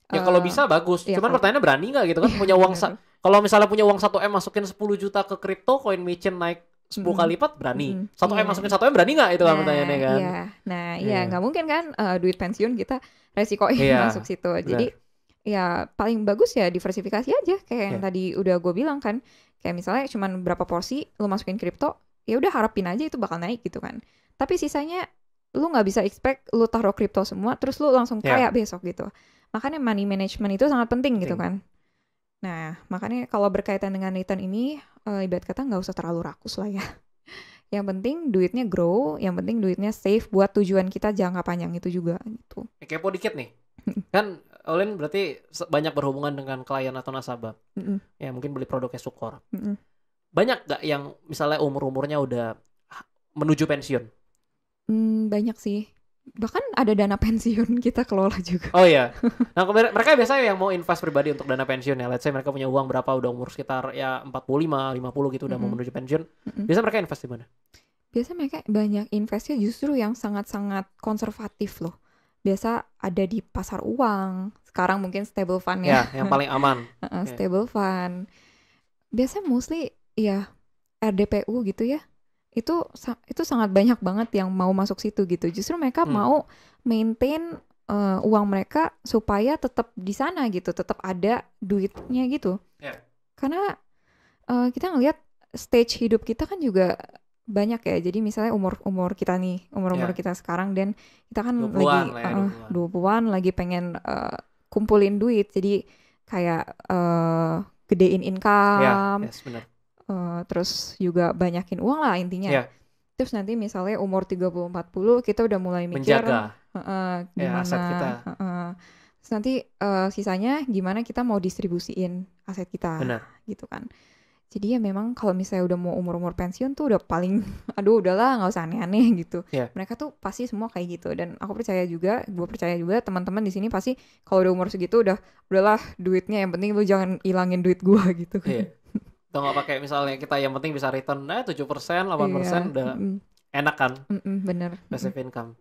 Speaker 1: kalau bisa bagus. Cuman pertanyaannya berani gak gitu kan punya uang kalau misalnya punya uang 1M masukin 10 juta ke kripto, koin Michin naik 10 kali lipat berani. 1M masukin 1M berani gak? Itu kan pertanyaannya kan.
Speaker 2: Gak mungkin kan duit pensiun kita resikoin masuk situ. Jadi ya paling bagus ya diversifikasi aja kayak yang tadi udah gue bilang kan. Kayak misalnya cuman berapa porsi lu masukin kripto, ya udah harapin aja itu bakal naik gitu kan. Tapi sisanya lu nggak bisa expect lu taruh kripto semua terus lu langsung kaya besok gitu. Makanya money management itu sangat penting gitu kan. Nah, makanya kalau berkaitan dengan return ini, ibarat kata nggak usah terlalu rakus lah ya. Yang penting duitnya grow, yang penting duitnya safe buat tujuan kita jangka panjang itu juga gitu.
Speaker 1: Kepo dikit nih. Kan Olin berarti banyak berhubungan dengan klien atau nasabah. Ya mungkin beli produknya Sukor. Banyak gak yang misalnya umur-umurnya udah menuju pensiun?
Speaker 2: Banyak sih. Bahkan ada dana pensiun kita kelola juga.
Speaker 1: Oh iya. Nah, mereka biasanya yang mau invest pribadi untuk dana pensiun ya. Let's say mereka punya uang berapa, udah umur sekitar ya 45, 50 gitu udah mau menuju pensiun. Biasanya mereka invest di mana?
Speaker 2: Biasanya mereka banyak investnya justru yang sangat-sangat konservatif loh. Biasa ada di pasar uang. Sekarang mungkin stable fund ya.
Speaker 1: Ya, yang paling aman.
Speaker 2: Stable fund. Biasanya mostly ya RDPU gitu ya. Itu sangat banyak banget yang mau masuk situ gitu. Justru mereka mau maintain uang mereka supaya tetap di sana gitu, tetap ada duitnya gitu. Karena kita ngelihat stage hidup kita kan juga banyak ya. Jadi misalnya umur kita nih, umur kita sekarang, dan kita kan 20-an lagi pengen kumpulin duit. Jadi kayak gedein income.
Speaker 1: Benar.
Speaker 2: Terus juga banyakin uang lah intinya. Terus nanti misalnya umur 30-40 kita udah mulai mikir
Speaker 1: menjaga
Speaker 2: gimana
Speaker 1: aset kita.
Speaker 2: Terus nanti sisanya gimana kita mau distribusiin aset kita.
Speaker 1: Benar.
Speaker 2: Gitu kan. Jadi ya memang kalau misalnya udah mau umur-umur pensiun tuh udah paling udahlah nggak usah aneh-aneh gitu. Mereka tuh pasti semua kayak gitu, dan gue percaya juga teman-teman di sini pasti kalau udah umur segitu udahlah duitnya, yang penting lu jangan ilangin duit gue gitu kan.
Speaker 1: Atau nggak pakai misalnya kita yang penting bisa return 7%, 8% udah enak kan.
Speaker 2: Bener.
Speaker 1: Passive income.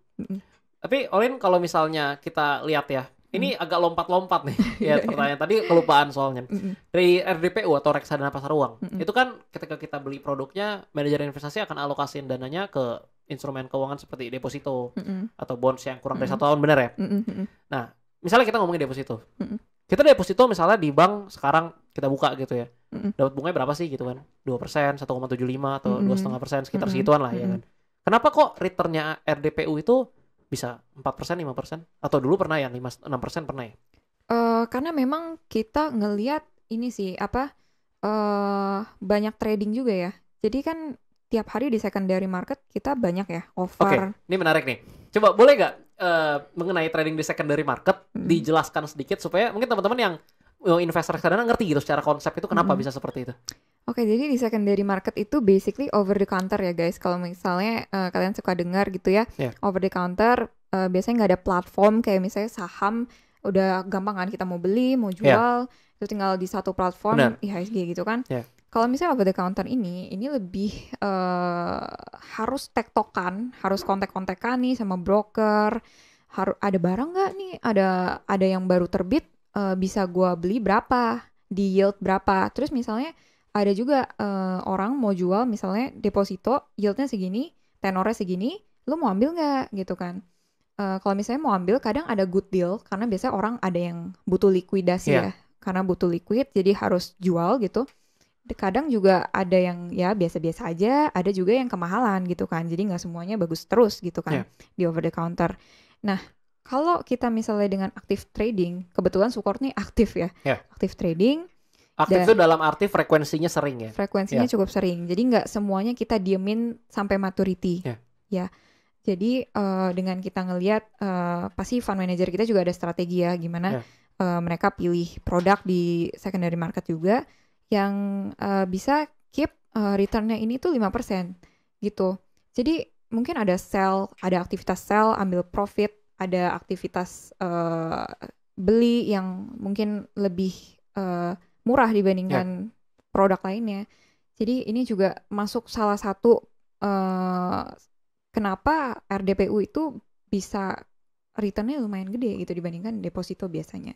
Speaker 1: Tapi Olin kalau misalnya kita lihat ya, ini agak lompat-lompat nih ya pertanyaan tadi, kelupaan soalnya. Dari RDPU atau reksadana pasar uang, itu kan ketika kita beli produknya, manajer investasi akan alokasiin dananya ke instrumen keuangan seperti deposito atau bonds yang kurang dari 1 tahun, benar ya? Nah, misalnya kita ngomongin deposito. Kita deposito misalnya di bank sekarang kita buka gitu ya. Dapat bunganya berapa sih gitu kan? 2%, 1,75 atau 2,5%, sekitar segituan lah ya kan. Kenapa kok returnnya RDPU itu bisa 4%, 5%? Atau dulu pernah ya 5-6% pernah ya?
Speaker 2: Karena memang kita ngelihat ini sih banyak trading juga ya. Jadi kan tiap hari di secondary market kita banyak ya offer.
Speaker 1: Oke, ini menarik nih. Coba boleh nggak mengenai trading di secondary market dijelaskan sedikit supaya mungkin teman-teman yang investor reksadana ngerti gitu secara konsep itu kenapa bisa seperti itu.
Speaker 2: Oke, jadi di secondary market itu basically over the counter ya guys. Kalau misalnya kalian suka dengar gitu ya, over the counter biasanya nggak ada platform kayak misalnya saham, udah gampang kan kita mau beli, mau jual, itu tinggal di satu platform IHSG gitu kan. Kalau misalnya over the counter ini lebih harus tektokan, harus kontak-kontakan nih sama broker, harus ada barang nggak nih, ada yang baru terbit, bisa gua beli berapa, di yield berapa. Terus misalnya ada juga orang mau jual misalnya deposito, yieldnya segini, tenornya segini, lu mau ambil nggak gitu kan. Kalau misalnya mau ambil, kadang ada good deal, karena biasanya orang ada yang butuh likuidasi ya, karena butuh liquid, jadi harus jual gitu. Kadang juga ada yang ya biasa-biasa aja, ada juga yang kemahalan gitu kan. Jadi nggak semuanya bagus terus gitu kan di over the counter. Nah, kalau kita misalnya dengan aktif trading, kebetulan Sukor nih aktif ya. Aktif trading.
Speaker 1: Aktif itu dalam arti frekuensinya sering ya?
Speaker 2: Frekuensinya cukup sering. Jadi nggak semuanya kita diemin sampai maturity. Ya. Jadi dengan kita ngelihat pasti fund manager kita juga ada strategi ya, gimana mereka pilih produk di secondary market juga yang bisa keep returnnya ini tuh 5% gitu. Jadi mungkin ada sell, ada aktivitas sell, ambil profit, ada aktivitas beli yang mungkin lebih murah dibandingkan produk lainnya. Jadi ini juga masuk salah satu kenapa RDPU itu bisa returnnya lumayan gede gitu dibandingkan deposito biasanya.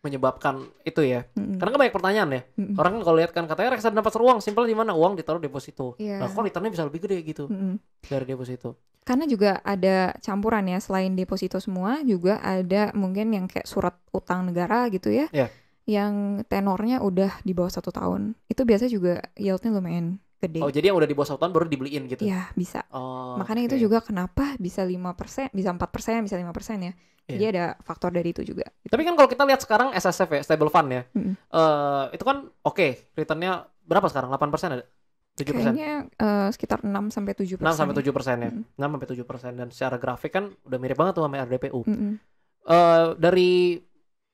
Speaker 1: Menyebabkan itu ya. Karena kan banyak pertanyaan ya. Orang kan kalau lihat kan katanya reksadana pasar uang simpel di mana, uang ditaruh deposito. Nah, kok returnnya bisa lebih gede gitu dari deposito.
Speaker 2: Karena juga ada campuran ya, selain deposito semua juga ada mungkin yang kayak surat utang negara gitu ya. Yang tenornya udah di bawah 1 tahun. Itu biasa juga yieldnya lumayan gede.
Speaker 1: Oh, jadi yang udah di bawah 1 tahun baru dibeliin gitu?
Speaker 2: Iya, bisa.
Speaker 1: Oh,
Speaker 2: Makanya itu juga kenapa bisa 5%, bisa 4%, bisa 5% ya. Jadi ada faktor dari itu juga. Gitu.
Speaker 1: Tapi kan kalau kita lihat sekarang SSF ya, stable fund ya, itu kan returnnya berapa sekarang? 8% ada? 7%?
Speaker 2: Kayaknya sekitar 6-7%.
Speaker 1: 6-7% ya. 6-7%. Dan secara grafik kan udah mirip banget tuh sama RDPU. Dari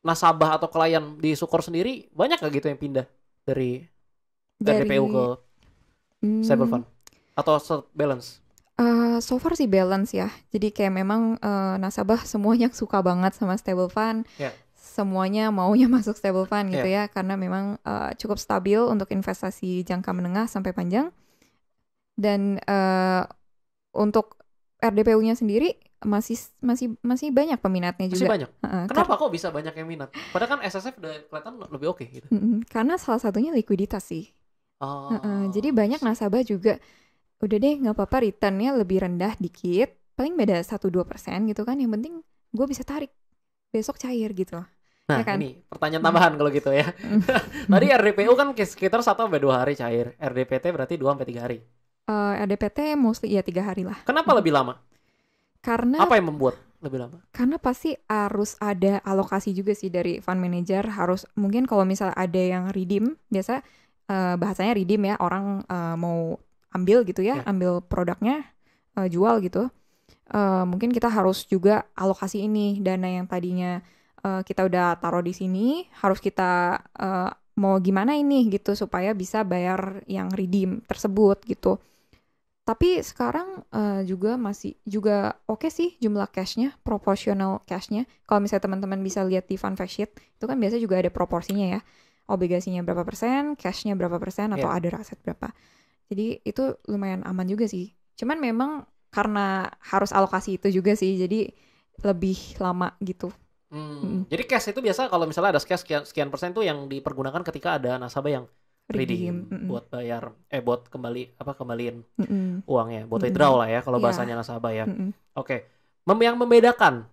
Speaker 1: nasabah atau klien di Sukor sendiri, banyak gak gitu yang pindah dari RDPU ke stable fund? Atau balance?
Speaker 2: So far sih balance ya. Jadi kayak memang nasabah semuanya suka banget sama stable fund. Semuanya maunya masuk stable fund gitu ya. Karena memang cukup stabil untuk investasi jangka menengah sampai panjang. Dan untuk RDPU-nya sendiri masih banyak peminatnya juga.
Speaker 1: Masih banyak? Kenapa kok bisa banyak yang minat? Padahal kan SSF udah kelihatan lebih oke gitu.
Speaker 2: Karena salah satunya likuiditas sih. Jadi banyak nasabah juga udah deh nggak apa-apa returnnya lebih rendah dikit, paling beda 1-2% gitu kan, yang penting gue bisa tarik besok cair gitu.
Speaker 1: Nah
Speaker 2: ya kan?
Speaker 1: Ini pertanyaan tambahan kalau gitu ya. Tadi RDPU kan sekitar 1-2 hari cair, RDPT berarti 2-3 hari.
Speaker 2: RDPT mostly ya 3 hari lah.
Speaker 1: Kenapa lebih lama?
Speaker 2: Karena
Speaker 1: apa yang membuat lebih lama?
Speaker 2: Karena pasti harus ada alokasi juga sih dari fund manager, harus mungkin kalau misal ada yang redeem, biasa bahasanya redeem ya, orang mau ambil gitu ya, ambil produknya, jual gitu. Mungkin kita harus juga alokasi ini, dana yang tadinya kita udah taruh di sini, harus kita mau gimana ini gitu, supaya bisa bayar yang redeem tersebut gitu. Tapi sekarang masih oke sih jumlah cashnya, proporsional cashnya. Kalau misalnya teman-teman bisa lihat di fund fact sheet, itu kan biasa juga ada proporsinya ya. Obligasinya berapa persen, cashnya berapa persen, atau other aset berapa. Jadi itu lumayan aman juga sih. Cuman memang karena harus alokasi itu juga sih, jadi lebih lama gitu.
Speaker 1: Jadi cash itu biasa kalau misalnya ada cash sekian persen tuh yang dipergunakan ketika ada nasabah yang redeem buat bayar, buat kembaliin uangnya, buat withdraw lah ya kalau bahasanya nasabah ya. Oke. Yang membedakan,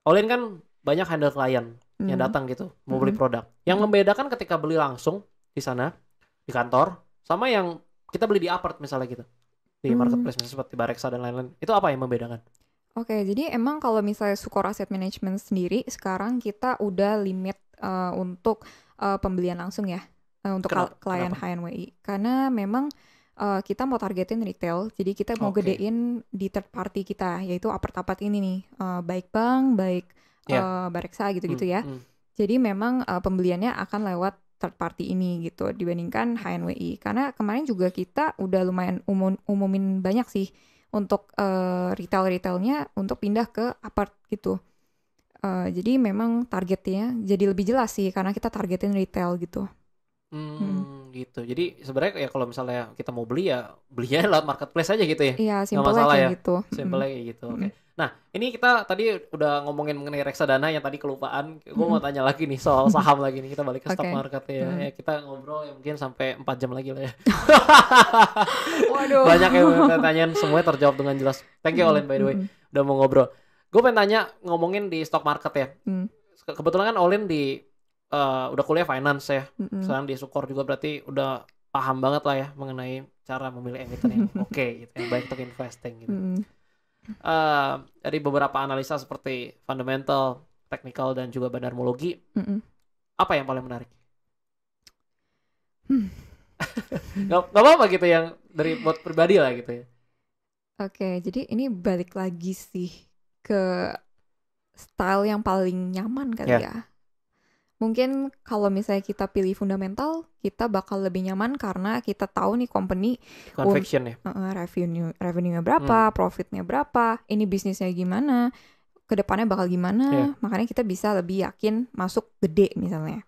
Speaker 1: Olin kan banyak handle klien yang datang gitu mau beli produk. Yang membedakan ketika beli langsung di sana di kantor sama yang kita beli di apart misalnya gitu, di marketplace misalnya seperti Bareksa dan lain-lain, itu apa yang membedakan?
Speaker 2: Oke, jadi emang kalau misalnya Sukor Asset Management sendiri sekarang kita udah limit untuk pembelian langsung ya, untuk klien HNWI, karena memang kita mau targetin retail, jadi kita mau gedein di third party kita, yaitu apart-apart ini nih, baik bank, baik Bareksa gitu-gitu ya. Jadi memang pembeliannya akan lewat third party ini gitu dibandingkan HNWI, karena kemarin juga kita udah lumayan umumin banyak sih untuk retailnya untuk pindah ke apart gitu. Jadi memang targetnya jadi lebih jelas sih karena kita targetin retail gitu.
Speaker 1: Gitu. Jadi sebenarnya ya kalau misalnya kita mau beli ya belinya lewat marketplace aja gitu ya.
Speaker 2: Iya, simpelnya kayak gitu.
Speaker 1: Simpelnya kayak gitu. Oke. Nah, ini kita tadi udah ngomongin mengenai reksadana yang tadi kelupaan. Gue mau tanya lagi nih soal saham lagi nih. Kita balik ke stock market ya. Kita ngobrol ya mungkin sampai 4 jam lagi lah ya.
Speaker 2: Waduh.
Speaker 1: Banyak yang tanyain, semuanya terjawab dengan jelas. Thank you Olin by the way udah mau ngobrol. Gue pengen tanya ngomongin di stock market ya. Kebetulan kan Olin udah kuliah finance ya. Sekarang di Sukor juga berarti udah paham banget lah ya mengenai cara memilih emiten yang oke gitu, yang baik untuk investing gitu. Dari beberapa analisa seperti fundamental, technical dan juga bandarmologi, apa yang paling menarik? Gak apa-apa gitu yang dari buat pribadi lah gitu ya.
Speaker 2: Oke, jadi ini balik lagi sih ke style yang paling nyaman kali ya. Mungkin kalau misalnya kita pilih fundamental, kita bakal lebih nyaman karena kita tahu nih company
Speaker 1: conviction ya.
Speaker 2: Revenue-nya berapa, profitnya berapa, ini bisnisnya gimana, kedepannya bakal gimana, makanya kita bisa lebih yakin masuk gede misalnya.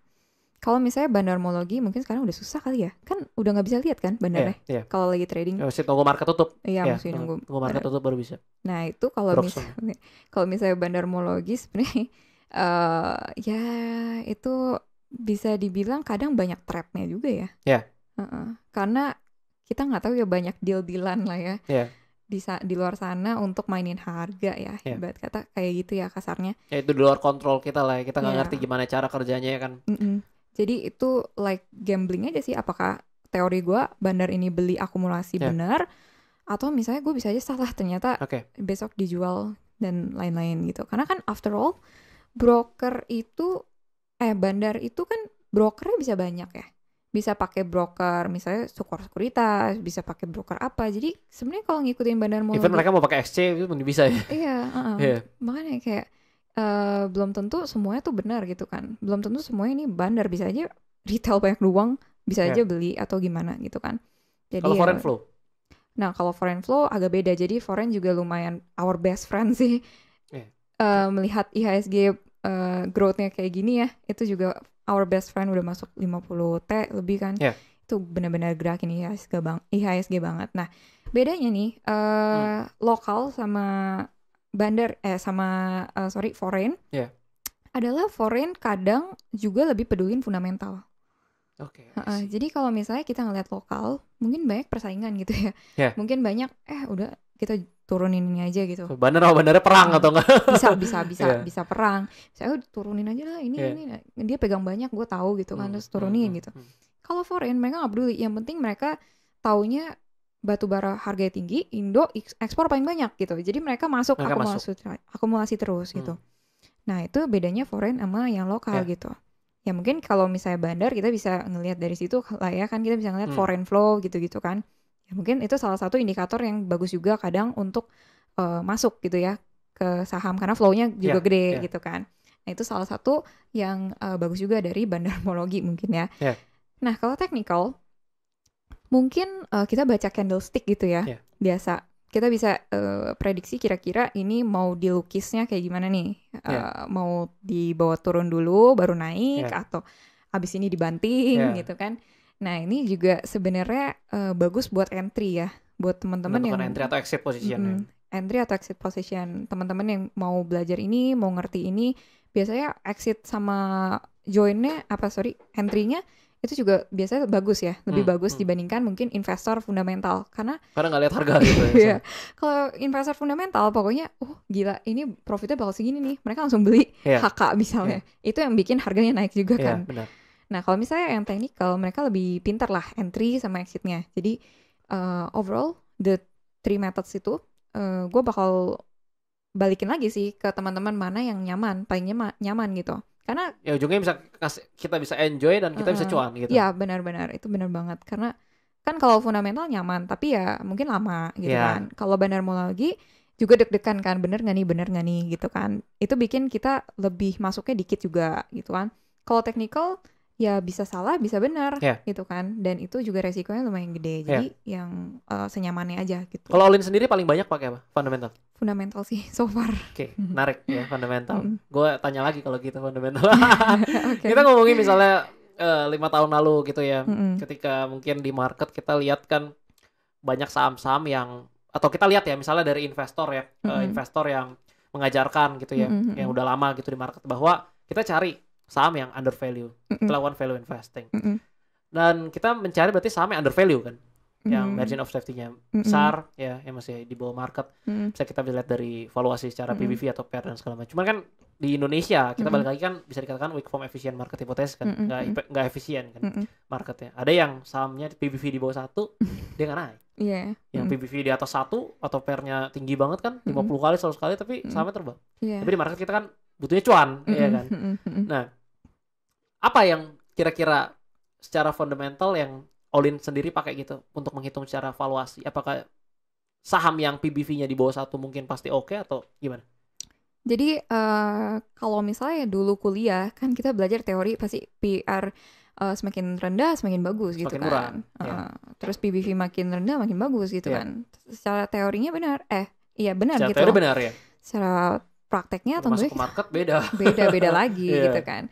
Speaker 2: Kalau misalnya bandarmologi mungkin sekarang udah susah kali ya, kan udah nggak bisa lihat kan bandarnya kalau lagi trading.
Speaker 1: Mesti tunggu market tutup.
Speaker 2: Iya, mesti nunggu
Speaker 1: market tutup baru bisa.
Speaker 2: Nah itu kalau misalnya bandarmologi sebenarnya ya itu bisa dibilang kadang banyak trapnya juga ya. Karena kita nggak tahu ya, banyak deal-dealan lah ya. Di luar sana untuk mainin harga ya. Ibarat kata kayak gitu ya kasarnya.
Speaker 1: Ya itu di luar kontrol kita lah ya. Kita nggak ngerti gimana cara kerjanya ya kan.
Speaker 2: Jadi itu like gambling aja sih, apakah teori gue bandar ini beli akumulasi
Speaker 1: Ya.
Speaker 2: benar, atau misalnya gue bisa aja salah ternyata
Speaker 1: Oke.
Speaker 2: besok dijual dan lain-lain gitu. Karena kan after all broker itu bandar itu kan brokernya bisa banyak ya. Bisa pakai broker misalnya Sukor Sekuritas, bisa pakai broker apa. Jadi sebenarnya kalau ngikutin bandar
Speaker 1: Even
Speaker 2: homologi,
Speaker 1: mereka mau pakai XC itu pun bisa ya.
Speaker 2: iya,
Speaker 1: Iya.
Speaker 2: makanya kayak belum tentu semuanya tuh benar gitu kan. Belum tentu semuanya ini bandar, bisa aja retail banyak uang bisa
Speaker 1: Iya.
Speaker 2: aja beli atau gimana gitu kan. Jadi
Speaker 1: Kalau
Speaker 2: ya,
Speaker 1: foreign flow.
Speaker 2: nah kalau foreign flow agak beda. Jadi foreign juga lumayan our best friend sih.
Speaker 1: Iya.
Speaker 2: Melihat IHSG growth-nya kayak gini ya, itu juga our best friend udah masuk 50T lebih kan.
Speaker 1: Iya.
Speaker 2: Itu benar-benar gerakin IHSG banget. Nah, bedanya nih lokal sama bandar foreign.
Speaker 1: Iya.
Speaker 2: Adalah foreign kadang juga lebih pedulin fundamental.
Speaker 1: Oke.
Speaker 2: Jadi kalau misalnya kita ngeliat lokal, mungkin banyak persaingan gitu ya.
Speaker 1: Yeah.
Speaker 2: Mungkin banyak, udah kita turunin ini aja gitu.
Speaker 1: Bandarnya perang atau enggak?
Speaker 2: Bisa perang. Saya turunin aja lah ini. Dia pegang banyak, gue tahu gitu kan, terus turunin gitu. Kalau foreign mereka nggak peduli. Yang penting mereka taunya batu bara harganya tinggi, Indo ekspor paling banyak gitu. Jadi mereka masuk akumulasi terus gitu. Nah itu bedanya foreign sama yang lokal gitu. Ya mungkin kalau misalnya bandar kita bisa ngelihat dari situ lah ya kan, kita bisa ngelihat foreign flow gitu-gitu kan. Ya mungkin itu salah satu indikator yang bagus juga kadang untuk masuk gitu ya ke saham karena flow-nya juga gede gitu kan. Nah itu salah satu yang bagus juga dari bandar homologi mungkin ya. Nah kalau technical mungkin kita baca candlestick gitu ya. Biasa kita bisa prediksi kira-kira ini mau dilukisnya kayak gimana nih. Mau dibawa turun dulu baru naik atau abis ini dibanting gitu kan. Nah ini juga sebenarnya bagus buat entry ya, buat teman-teman yang
Speaker 1: entry atau exit position.
Speaker 2: Entry atau exit position, teman-teman yang mau belajar ini, mau ngerti ini, biasanya exit sama entry-nya itu juga biasanya bagus ya, lebih bagus dibandingkan mungkin investor fundamental karena
Speaker 1: nggak lihat harga gitu
Speaker 2: ya. Kalau investor fundamental pokoknya, gila ini profitnya bakal segini nih, mereka langsung beli HK misalnya, itu yang bikin harganya naik juga kan.
Speaker 1: Benar.
Speaker 2: Nah kalau misalnya yang technical mereka lebih pintar lah entry sama exitnya. Jadi overall the 3 methods itu gue bakal balikin lagi sih ke teman-teman mana yang paling nyaman gitu. Karena
Speaker 1: ya ujungnya kita bisa enjoy dan kita bisa cuan gitu.
Speaker 2: Iya benar-benar itu benar banget karena kan kalau fundamental nyaman tapi ya mungkin lama gitu kan. Kalau bandar homologi juga deg-degan kan, bener nggak nih gitu kan. Itu bikin kita lebih masuknya dikit juga gitu kan. Kalau technical ya bisa salah bisa benar gitu kan, dan itu juga resikonya lumayan gede. Jadi yang senyamannya aja gitu.
Speaker 1: Kalau all in sendiri paling banyak pakai apa?
Speaker 2: Fundamental sih so far.
Speaker 1: Oke, menarik ya fundamental. Gue tanya lagi kalau gitu fundamental. Kita ngomongin misalnya 5 tahun lalu gitu ya, ketika mungkin di market kita lihat kan banyak saham-saham yang, atau kita lihat ya misalnya dari investor ya, investor yang mengajarkan gitu ya, yang udah lama gitu di market, bahwa kita cari saham yang under value, kita lakukan value investing, dan kita mencari berarti saham yang under value kan, yang margin of safety-nya besar ya, yang masih di bawah market. Bisa kita lihat dari valuasi secara PBV atau PER dan segala macam. Cuman kan di Indonesia kita balik lagi kan bisa dikatakan weak from efficient market hypothesis kan, nggak efisien kan marketnya. Ada yang sahamnya PBV di bawah 1 dia nggak naik. Yang PBV di atas 1 atau PER-nya tinggi banget kan, 50 kali 100 kali tapi sahamnya terbang. Tapi di market kita kan butuhnya cuan, ya kan. Nah, apa yang kira-kira secara fundamental yang all-in sendiri pakai gitu untuk menghitung secara valuasi? Apakah saham yang PBV-nya di bawah 1 mungkin pasti oke atau gimana?
Speaker 2: Jadi kalau misalnya dulu kuliah kan kita belajar teori pasti PR semakin rendah semakin bagus gitu
Speaker 1: semakin
Speaker 2: kan. Terus PBV makin rendah makin bagus gitu kan. Secara teorinya benar. Iya benar
Speaker 1: secara
Speaker 2: gitu.
Speaker 1: Secara teori benar ya.
Speaker 2: Secara prakteknya tentunya
Speaker 1: masuk ke market beda.
Speaker 2: Beda lagi gitu kan.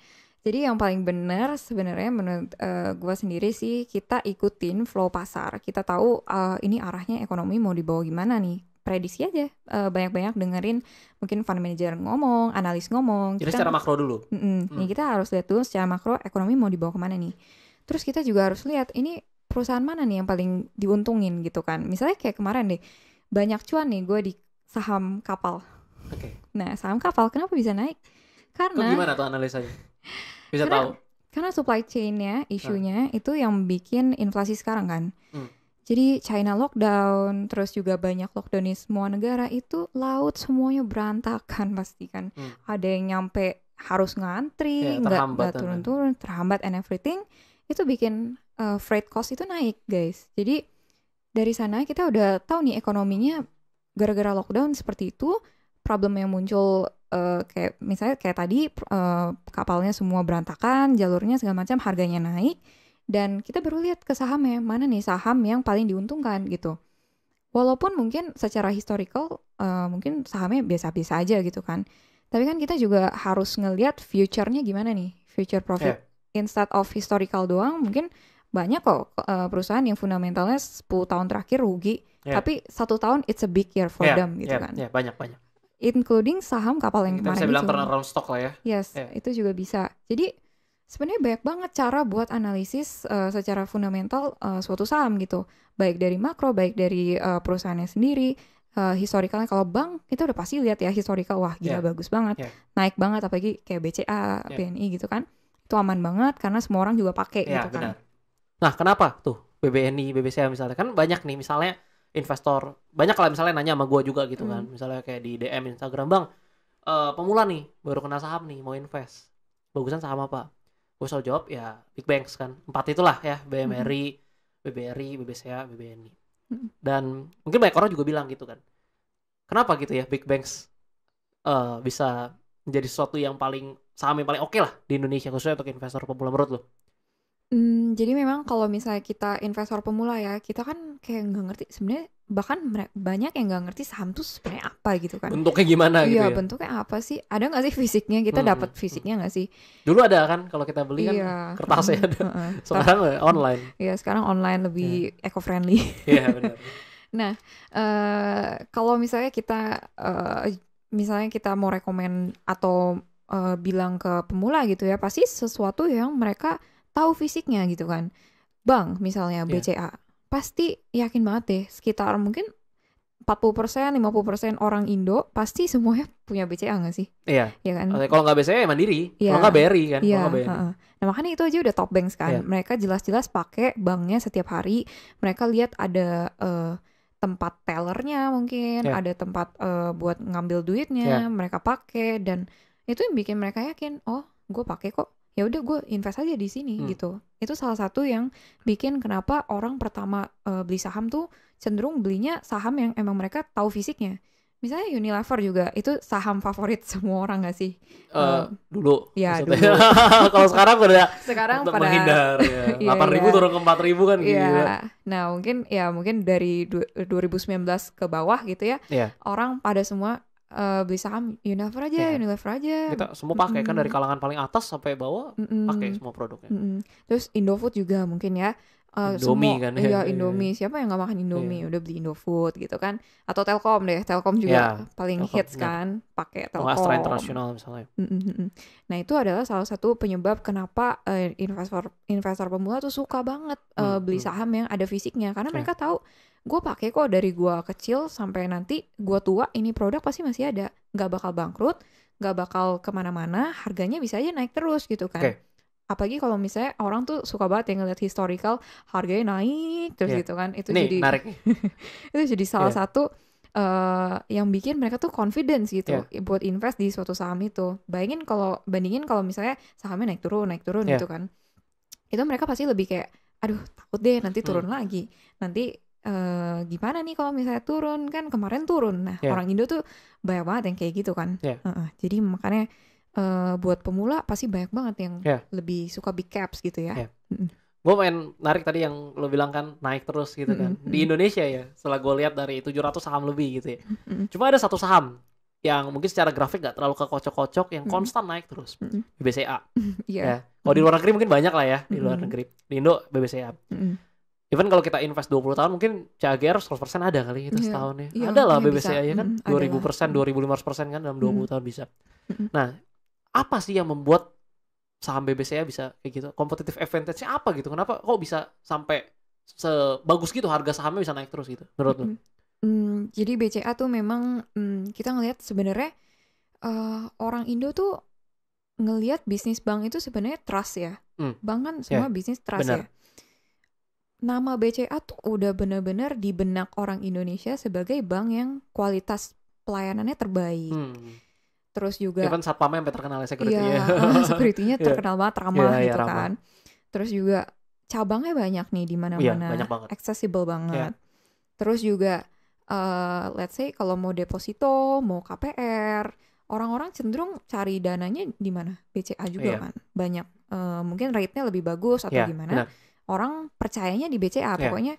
Speaker 2: Jadi yang paling benar sebenarnya menurut gue sendiri sih, kita ikutin flow pasar. Kita tahu ini arahnya ekonomi mau dibawa gimana nih. Prediksi aja. Banyak-banyak dengerin mungkin fund manager ngomong, analis ngomong.
Speaker 1: Jadi secara makro dulu.
Speaker 2: Nih kita harus lihat dulu secara makro ekonomi mau dibawa kemana nih. Terus kita juga harus lihat ini perusahaan mana nih yang paling diuntungin gitu kan. Misalnya kayak kemarin deh, banyak cuan nih gue di saham kapal. Nah saham kapal kenapa bisa naik? Karena
Speaker 1: gimana tuh analisanya? Bisa tahu
Speaker 2: Karena supply chain-nya, isunya itu yang bikin inflasi sekarang kan.
Speaker 1: Hmm.
Speaker 2: Jadi China lockdown, terus juga banyak lockdown di semua negara, itu laut semuanya berantakan pasti kan. Ada yang nyampe harus ngantri, nggak turun-turun, terhambat and everything. Itu bikin freight cost itu naik guys. Jadi dari sana kita udah tahu nih ekonominya gara-gara lockdown seperti itu, problem yang muncul kayak misalnya kayak tadi kapalnya semua berantakan, jalurnya segala macam, harganya naik, dan kita baru lihat ke sahamnya, mana nih saham yang paling diuntungkan gitu. Walaupun mungkin secara historical mungkin sahamnya biasa-biasa aja gitu kan, tapi kan kita juga harus ngelihat future-nya gimana nih, future profit. Instead of historical doang, mungkin banyak kok perusahaan yang fundamentalnya 10 tahun terakhir rugi, tapi 1 tahun it's a big year for them gitu kan.
Speaker 1: Banyak.
Speaker 2: Including saham kapal yang
Speaker 1: kita
Speaker 2: kemarin
Speaker 1: bisa bilang turnaround stock lah ya.
Speaker 2: Yes, itu juga bisa. Jadi sebenarnya banyak banget cara buat analisis secara fundamental suatu saham gitu. Baik dari makro, baik dari perusahaannya sendiri. Historicalnya kalau bank, kita udah pasti lihat ya historical, wah gila bagus banget. Naik banget, apalagi kayak BCA, BNI gitu kan. Itu aman banget karena semua orang juga pakai gitu kan.
Speaker 1: Nah kenapa tuh BBNI, BBCA misalnya, kan banyak nih misalnya investor, banyak lah misalnya nanya sama gue juga gitu kan, misalnya kayak di DM Instagram, bang pemula nih baru kena saham nih mau invest, bagusan saham apa? Gue selalu jawab ya big banks kan, 4 itulah ya, BMRI, BBRI, BBCA, BBNI. Dan mungkin banyak orang juga bilang gitu kan, kenapa gitu ya big banks bisa menjadi sesuatu yang paling, saham yang paling oke lah di Indonesia khususnya untuk investor pemula menurut lo?
Speaker 2: Jadi memang kalau misalnya kita investor pemula ya, kita kan kayak nggak ngerti sebenarnya, bahkan banyak yang nggak ngerti saham tuh sebenarnya apa gitu kan.
Speaker 1: Bentuknya gimana gitu ya?
Speaker 2: Iya, bentuknya apa sih? Ada nggak sih fisiknya? Kita dapat fisiknya nggak sih?
Speaker 1: Dulu ada kan kalau kita beli kan kertasnya ada. Sekarang online.
Speaker 2: Iya, sekarang online lebih eco-friendly.
Speaker 1: Iya benar.
Speaker 2: Nah, kalau misalnya kita mau rekomen atau bilang ke pemula gitu ya, pasti sesuatu yang mereka tahu fisiknya gitu kan. Bank misalnya BCA, pasti yakin banget deh sekitar mungkin 40%, 50% orang Indo pasti semuanya punya BCA nggak sih?
Speaker 1: Iya.
Speaker 2: Ya kan?
Speaker 1: Kalau nggak BCA ya Mandiri, kalau nggak BRI kan.
Speaker 2: Iya. Nah makanya itu aja udah top banks kan. Mereka jelas-jelas pakai banknya setiap hari. Mereka lihat ada tempat tellernya mungkin, ada tempat buat ngambil duitnya, mereka pakai, dan itu yang bikin mereka yakin, oh gue pakai kok, ya udah gue invest aja di sini gitu. Itu salah satu yang bikin kenapa orang pertama beli saham tuh cenderung belinya saham yang emang mereka tahu fisiknya. Misalnya Unilever juga, itu saham favorit semua orang gak sih?
Speaker 1: Dulu.
Speaker 2: Ya dulu.
Speaker 1: Kalau sekarang udah
Speaker 2: pada
Speaker 1: menghindar ya. 8.000 turun ke 4.000 kan gitu.
Speaker 2: Iya. Nah mungkin dari 2019 ke bawah gitu ya. Orang pada semua beli saham Unilever aja.
Speaker 1: Kita semua pakai kan, dari kalangan paling atas sampai bawah pakai semua produknya.
Speaker 2: Terus Indofood juga mungkin ya.
Speaker 1: Indomie kan
Speaker 2: ya. Indomie, siapa yang nggak makan Indomie? Udah beli Indofood gitu kan. Atau Telkom deh, Telkom juga paling Telkom, hits kan, pakai Telkom.
Speaker 1: Astra International misalnya.
Speaker 2: Nah itu adalah salah satu penyebab kenapa investor pemula tuh suka banget beli saham yang ada fisiknya, karena mereka tahu gue pakai kok dari gue kecil sampai nanti gue tua, ini produk pasti masih ada, nggak bakal bangkrut, nggak bakal kemana-mana, harganya bisa aja naik terus gitu kan. Apalagi kalau misalnya orang tuh suka banget yang ngeliat historical, harganya naik terus gitu kan, itu
Speaker 1: nih,
Speaker 2: jadi itu jadi salah satu yang bikin mereka tuh confidence gitu buat invest di suatu saham itu. Bandingin kalau misalnya sahamnya naik turun gitu kan, itu mereka pasti lebih kayak, aduh takut deh nanti turun lagi, nanti gimana nih kalau misalnya turun, kan kemarin turun. Nah orang Indo tuh banyak banget yang kayak gitu kan. Jadi makanya buat pemula pasti banyak banget yang lebih suka big caps gitu ya.
Speaker 1: Gue main narik tadi yang lo bilang kan naik terus gitu kan. Di Indonesia ya, setelah gue lihat dari 700 saham lebih gitu ya. Cuma ada satu saham yang mungkin secara grafik gak terlalu kekocok-kocok, yang konstan naik terus. BBCA. Kalau di luar negeri mungkin banyak lah ya, di luar negeri. Di Indo BBCA. Even kalau kita invest 20 tahun mungkin CAGR 100% ada kali kita setahun ya. Ada lah BBCA ya kan, 2000%, 2500% kan dalam 20 tahun bisa. Nah, apa sih yang membuat saham BBCA bisa kayak gitu? Competitive advantage-nya apa gitu? Kenapa kok bisa sampai sebagus gitu harga sahamnya bisa naik terus gitu menurut lu?
Speaker 2: Jadi BCA tuh memang kita ngelihat sebenarnya orang Indo tuh ngelihat bisnis bank itu sebenarnya trust ya. Bank kan semua bisnis trust
Speaker 1: benar.
Speaker 2: ya. Nama BCA tuh udah benar-benar di benak orang Indonesia sebagai bank yang kualitas pelayanannya terbaik. Terus juga
Speaker 1: Even satpamnya sampai terkenal ya security.
Speaker 2: Iya, security-nya terkenal banget, ramah gitu
Speaker 1: ramah.
Speaker 2: kan. Terus juga cabangnya banyak nih di mana-mana,
Speaker 1: banyak banget.
Speaker 2: accessible banget. Terus juga let's say kalau mau deposito, mau KPR, orang-orang cenderung cari dananya di mana? BCA juga kan. Banyak mungkin rate-nya lebih bagus atau gimana.
Speaker 1: Benar.
Speaker 2: Orang percayanya di BCA, pokoknya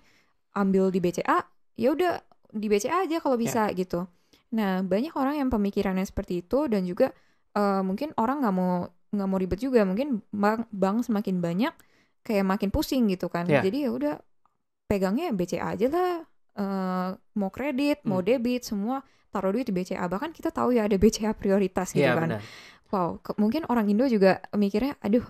Speaker 2: ambil di BCA, ya udah di BCA aja kalau bisa gitu. Nah, banyak orang yang pemikirannya seperti itu dan juga mungkin orang nggak mau ribet juga, mungkin bank semakin banyak kayak makin pusing gitu kan. Jadi ya udah pegangnya BCA aja lah, mau kredit, mau debit, semua taruh duit di BCA. Bahkan kita tahu ya ada BCA prioritas gitu kan.
Speaker 1: Benar.
Speaker 2: Wow, mungkin orang Indo juga mikirnya, aduh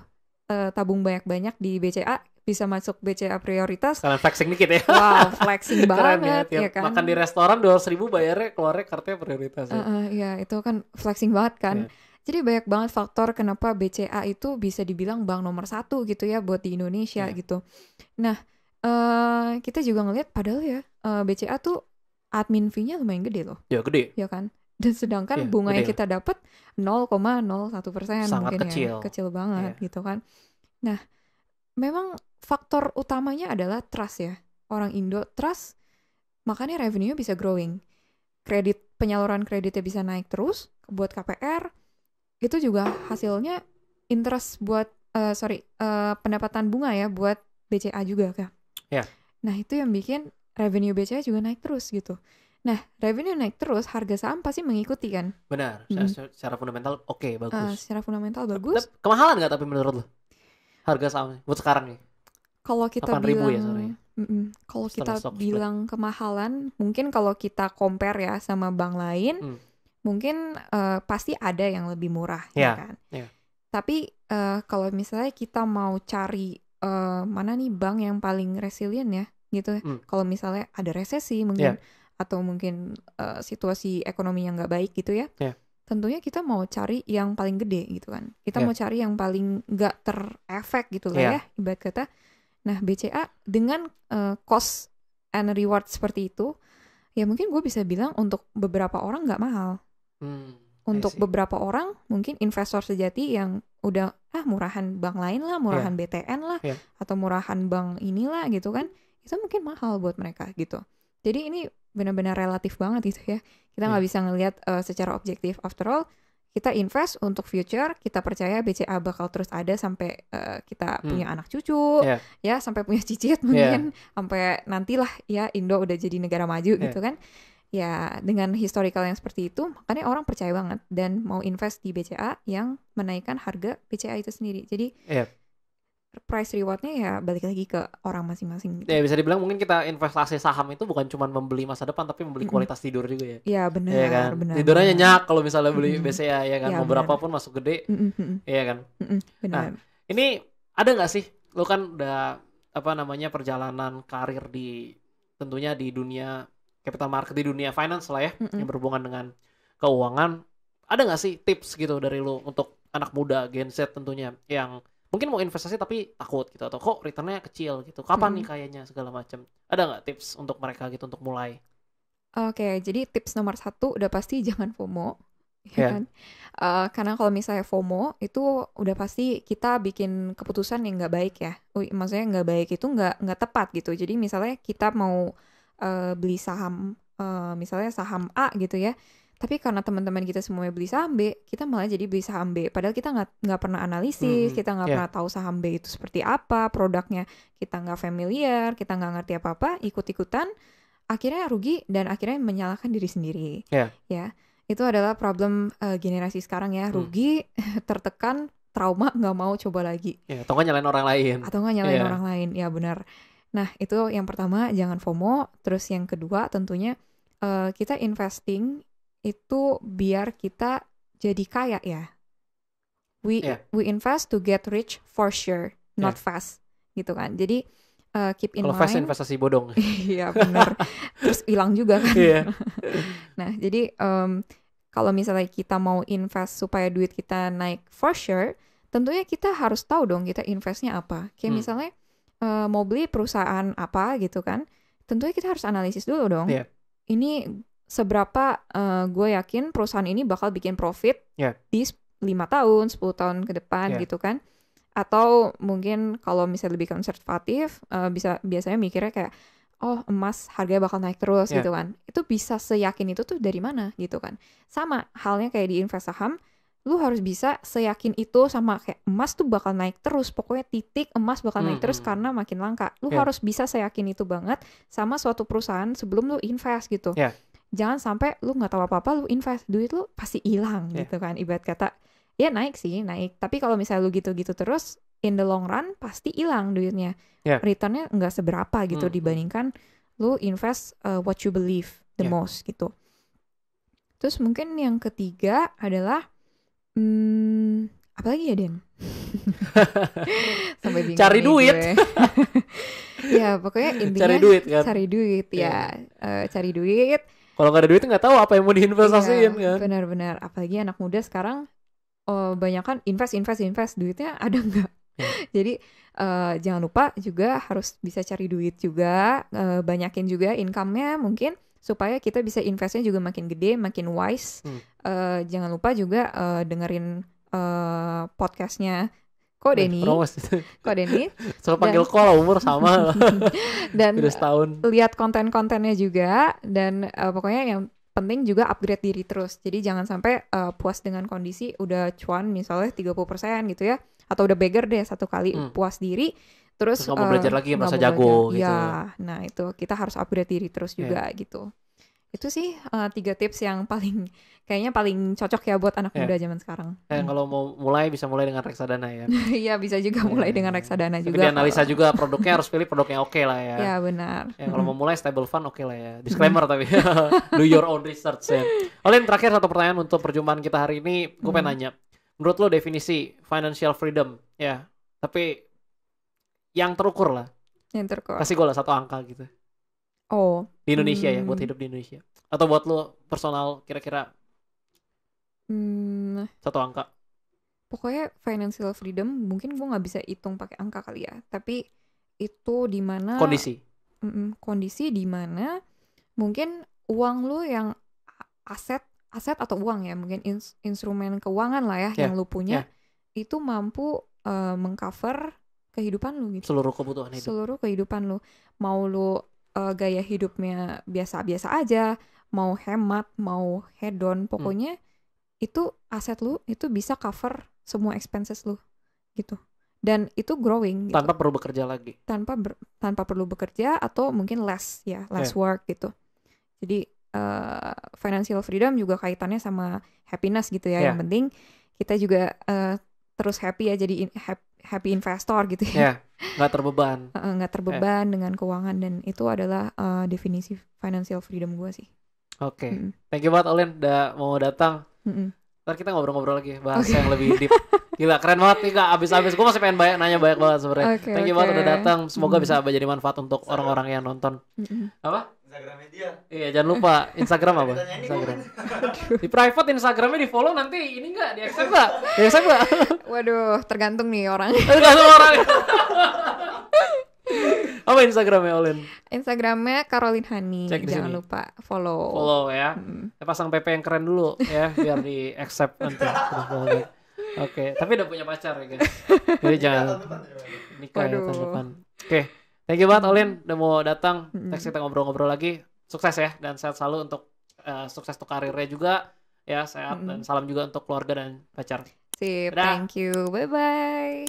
Speaker 2: tabung banyak-banyak di BCA bisa masuk BCA prioritas.
Speaker 1: Kalian flexing dikit ya.
Speaker 2: Wow, flexing banget ya kan.
Speaker 1: Makan di restoran 200.000 bayarnya keluarnya kartunya prioritas.
Speaker 2: Ya itu kan flexing banget kan. Jadi banyak banget faktor kenapa BCA itu bisa dibilang bank nomor 1 gitu ya buat di Indonesia gitu. Nah, kita juga ngelihat padahal ya BCA tuh admin fee-nya lumayan gede loh.
Speaker 1: Ya gede.
Speaker 2: Ya kan. Dan sedangkan bunga yang kita dapat 0,01% mungkin
Speaker 1: kecil.
Speaker 2: Ya, kecil banget gitu kan. Nah, memang faktor utamanya adalah trust ya. Orang Indo trust, makanya revenue bisa growing. Penyaluran kreditnya bisa naik terus buat KPR. Itu juga hasilnya interest buat pendapatan bunga ya buat BCA juga kan. Nah, itu yang bikin revenue BCA juga naik terus gitu. Nah, revenue naik terus, harga saham pasti mengikuti kan.
Speaker 1: Benar, secara fundamental bagus.
Speaker 2: Secara fundamental bagus.
Speaker 1: Kemahalan nggak tapi menurut lo? Harga saham buat sekarang nih.
Speaker 2: Kalau kita bilang
Speaker 1: ya,
Speaker 2: kalau kita bilang kemahalan, mungkin kalau kita compare ya sama bank lain, mungkin pasti ada yang lebih murah ya kan. Tapi kalau misalnya kita mau cari mana nih bank yang paling resilient ya gitu. Kalau misalnya ada resesi mungkin atau mungkin situasi ekonomi yang nggak baik gitu ya. Tentunya kita mau cari yang paling gede gitu kan. Kita mau cari yang paling nggak terefek gitu lah ya, ibarat kata. Nah, BCA dengan cost and reward seperti itu, ya mungkin gue bisa bilang untuk beberapa orang nggak mahal. Untuk beberapa orang, mungkin investor sejati yang udah murahan bank lain lah, murahan BTN lah, atau murahan bank inilah gitu kan, itu mungkin mahal buat mereka gitu. Jadi ini benar-benar relatif banget gitu ya. Kita nggak bisa ngelihat secara objektif. After all, kita invest untuk future, kita percaya BCA bakal terus ada sampai kita punya anak cucu, ya sampai punya cicit mungkin, sampai nantilah ya Indo udah jadi negara maju gitu kan. Ya dengan historical yang seperti itu, makanya orang percaya banget dan mau invest di BCA yang menaikkan harga BCA itu sendiri. Jadi price rewardnya ya balik lagi ke orang masing-masing gitu.
Speaker 1: Ya bisa dibilang mungkin kita investasi saham itu bukan cuma membeli masa depan tapi membeli kualitas tidur juga ya.
Speaker 2: Iya benar,
Speaker 1: ya kan?
Speaker 2: benar.
Speaker 1: Tidurnya nyenyak kalau misalnya beli BCA ya kan,
Speaker 2: Ya,
Speaker 1: mau berapa pun masuk gede. Iya kan?
Speaker 2: Benar.
Speaker 1: Nah, ini ada nggak sih? Lu kan udah perjalanan karir di tentunya di dunia capital market, di dunia finance lah ya, yang berhubungan dengan keuangan. Ada nggak sih tips gitu dari lu untuk anak muda Gen Z tentunya yang mungkin mau investasi tapi takut gitu, atau kok returnnya kecil gitu, kapan nih kayaknya segala macam. Ada nggak tips untuk mereka gitu untuk mulai?
Speaker 2: Oke, jadi tips nomor 1 udah pasti jangan FOMO, ya kan? Karena kalau misalnya FOMO itu udah pasti kita bikin keputusan yang nggak baik ya. Maksudnya nggak baik itu nggak tepat gitu. Jadi misalnya kita mau beli saham, misalnya saham A gitu ya. Tapi karena teman-teman kita semuanya beli saham B, kita malah jadi beli saham B. Padahal kita nggak pernah analisis, kita nggak pernah tahu saham B itu seperti apa, produknya kita nggak familiar, kita nggak ngerti apa-apa, ikut-ikutan, akhirnya rugi dan akhirnya menyalahkan diri sendiri. Ya, itu adalah problem generasi sekarang ya, rugi, tertekan, trauma, nggak mau coba lagi.
Speaker 1: Atau nggak nyalain orang lain.
Speaker 2: Atau nggak nyalain orang lain, ya benar. Nah itu yang pertama, jangan FOMO. Terus yang kedua tentunya kita investing itu biar kita jadi kaya ya. We invest to get rich for sure, not fast gitu kan. Jadi keep in mind.
Speaker 1: Kalau fast investasi bodong.
Speaker 2: Iya benar. Terus hilang juga kan. Nah jadi kalau misalnya kita mau invest supaya duit kita naik for sure, tentunya kita harus tahu dong kita investnya apa. Kayak misalnya mau beli perusahaan apa gitu kan, tentunya kita harus analisis dulu dong.
Speaker 1: Yeah.
Speaker 2: Ini seberapa gue yakin perusahaan ini bakal bikin profit di 5 tahun, 10 tahun ke depan gitu kan. Atau mungkin kalau misalnya lebih konservatif, biasanya mikirnya kayak, oh emas harganya bakal naik terus gitu kan. Itu bisa seyakin itu tuh dari mana gitu kan. Sama halnya kayak di invest saham, lu harus bisa seyakin itu sama kayak emas tuh bakal naik terus. Pokoknya titik emas bakal naik terus karena makin langka. Lu harus bisa seyakin itu banget sama suatu perusahaan sebelum lu invest gitu. Jangan sampai lu gak tahu apa-apa, lu invest, duit lu pasti hilang gitu kan. Ibarat kata, ya naik sih, naik. Tapi kalau misalnya lu gitu-gitu terus, in the long run pasti hilang duitnya. Returnnya nggak seberapa gitu dibandingkan lu invest what you believe the most gitu. Terus mungkin yang ketiga adalah apa lagi ya Den? Sampai bingung
Speaker 1: cari duit.
Speaker 2: Ya pokoknya intinya
Speaker 1: cari duit kan.
Speaker 2: Cari duit ya. Cari duit.
Speaker 1: Kalau nggak ada duit nggak tahu apa yang mau diinvestasiin kan.
Speaker 2: Benar-benar. Apalagi anak muda sekarang banyak kan invest duitnya ada nggak? Jadi jangan lupa juga harus bisa cari duit juga, banyakin juga income-nya mungkin supaya kita bisa investnya juga makin gede, makin wise. Jangan lupa juga dengerin podcastnya Ko Denny.
Speaker 1: Selalu panggil Ko lah, umur sama.
Speaker 2: Dan
Speaker 1: udah setahun.
Speaker 2: Lihat konten-kontennya juga dan pokoknya yang penting juga upgrade diri terus. Jadi jangan sampai puas dengan kondisi udah cuan misalnya 30% gitu ya. Atau udah beggar deh satu kali puas diri. Terus
Speaker 1: nggak mau belajar lagi, merasa jago gitu.
Speaker 2: Ya, nah itu kita harus upgrade diri terus juga gitu. Itu sih 3 tips yang kayaknya paling cocok ya buat anak muda zaman sekarang.
Speaker 1: Kalau mau mulai bisa mulai dengan reksadana ya.
Speaker 2: Iya bisa juga mulai dengan reksadana juga.
Speaker 1: Tapi analisa juga produknya harus pilih produk yang oke lah ya.
Speaker 2: Ya benar.
Speaker 1: Kalau mau mulai stable fund oke lah ya. Disclaimer tapi do your own research ya. Olin, terakhir satu pertanyaan untuk perjumpaan kita hari ini. Gue pengen nanya, menurut lo definisi financial freedom ya, tapi yang terukur lah.
Speaker 2: Yang terukur.
Speaker 1: Kasih gue lah satu angka gitu.
Speaker 2: Oh.
Speaker 1: Di Indonesia ya, buat hidup di Indonesia. Atau buat lo personal kira-kira satu angka.
Speaker 2: Pokoknya financial freedom mungkin gue nggak bisa hitung pakai angka kali ya. Tapi itu di mana kondisi di mana mungkin uang lo yang aset atau uang ya, mungkin instrumen keuangan lah ya yang lu punya itu mampu mengcover kehidupan lu gitu.
Speaker 1: Seluruh kebutuhan hidup.
Speaker 2: Seluruh kehidupan lu. Mau lu gaya hidupnya biasa-biasa aja, mau hemat, mau hedon, pokoknya itu aset lu itu bisa cover semua expenses lu gitu. Dan itu growing gitu.
Speaker 1: Tanpa perlu bekerja lagi.
Speaker 2: Tanpa perlu bekerja atau mungkin less work gitu. Jadi financial freedom juga kaitannya sama happiness gitu ya. Yang penting kita juga terus happy ya, jadi happy investor gitu ya.
Speaker 1: Nggak terbeban.
Speaker 2: Nggak terbeban dengan keuangan, dan itu adalah definisi financial freedom gue sih.
Speaker 1: Oke. Thank you banget Olin udah mau datang. Ntar kita ngobrol-ngobrol lagi bahas yang lebih deep. Gila keren banget nih Kak, abis-abis gue masih pengen nanya banyak banget sebenarnya. Thank you banget udah datang. Semoga bisa jadi manfaat untuk orang-orang yang nonton. Apa?
Speaker 3: Instagramnya dia.
Speaker 1: Iya jangan lupa Instagram apa? Instagram. Di private Instagramnya di follow, nanti ini nggak di accept nggak? Di accept nggak?
Speaker 2: Waduh tergantung nih orang.
Speaker 1: Tergantung orang. Apa Instagramnya Olin?
Speaker 2: Instagramnya Caroline Hani.
Speaker 1: Cek
Speaker 2: jangan lupa follow.
Speaker 1: Follow ya. Pasang PP yang keren dulu ya biar di accept nanti. Oke, tapi udah punya pacar ya guys. Jadi jangan nikah ya tahun depan. Oke. Thank you banget Olin udah mau datang. Next kita ngobrol-ngobrol lagi. Sukses ya dan sehat selalu untuk sukses untuk karirnya juga ya, sehat dan salam juga untuk keluarga dan pacar.
Speaker 2: Sip, thank you. Bye bye.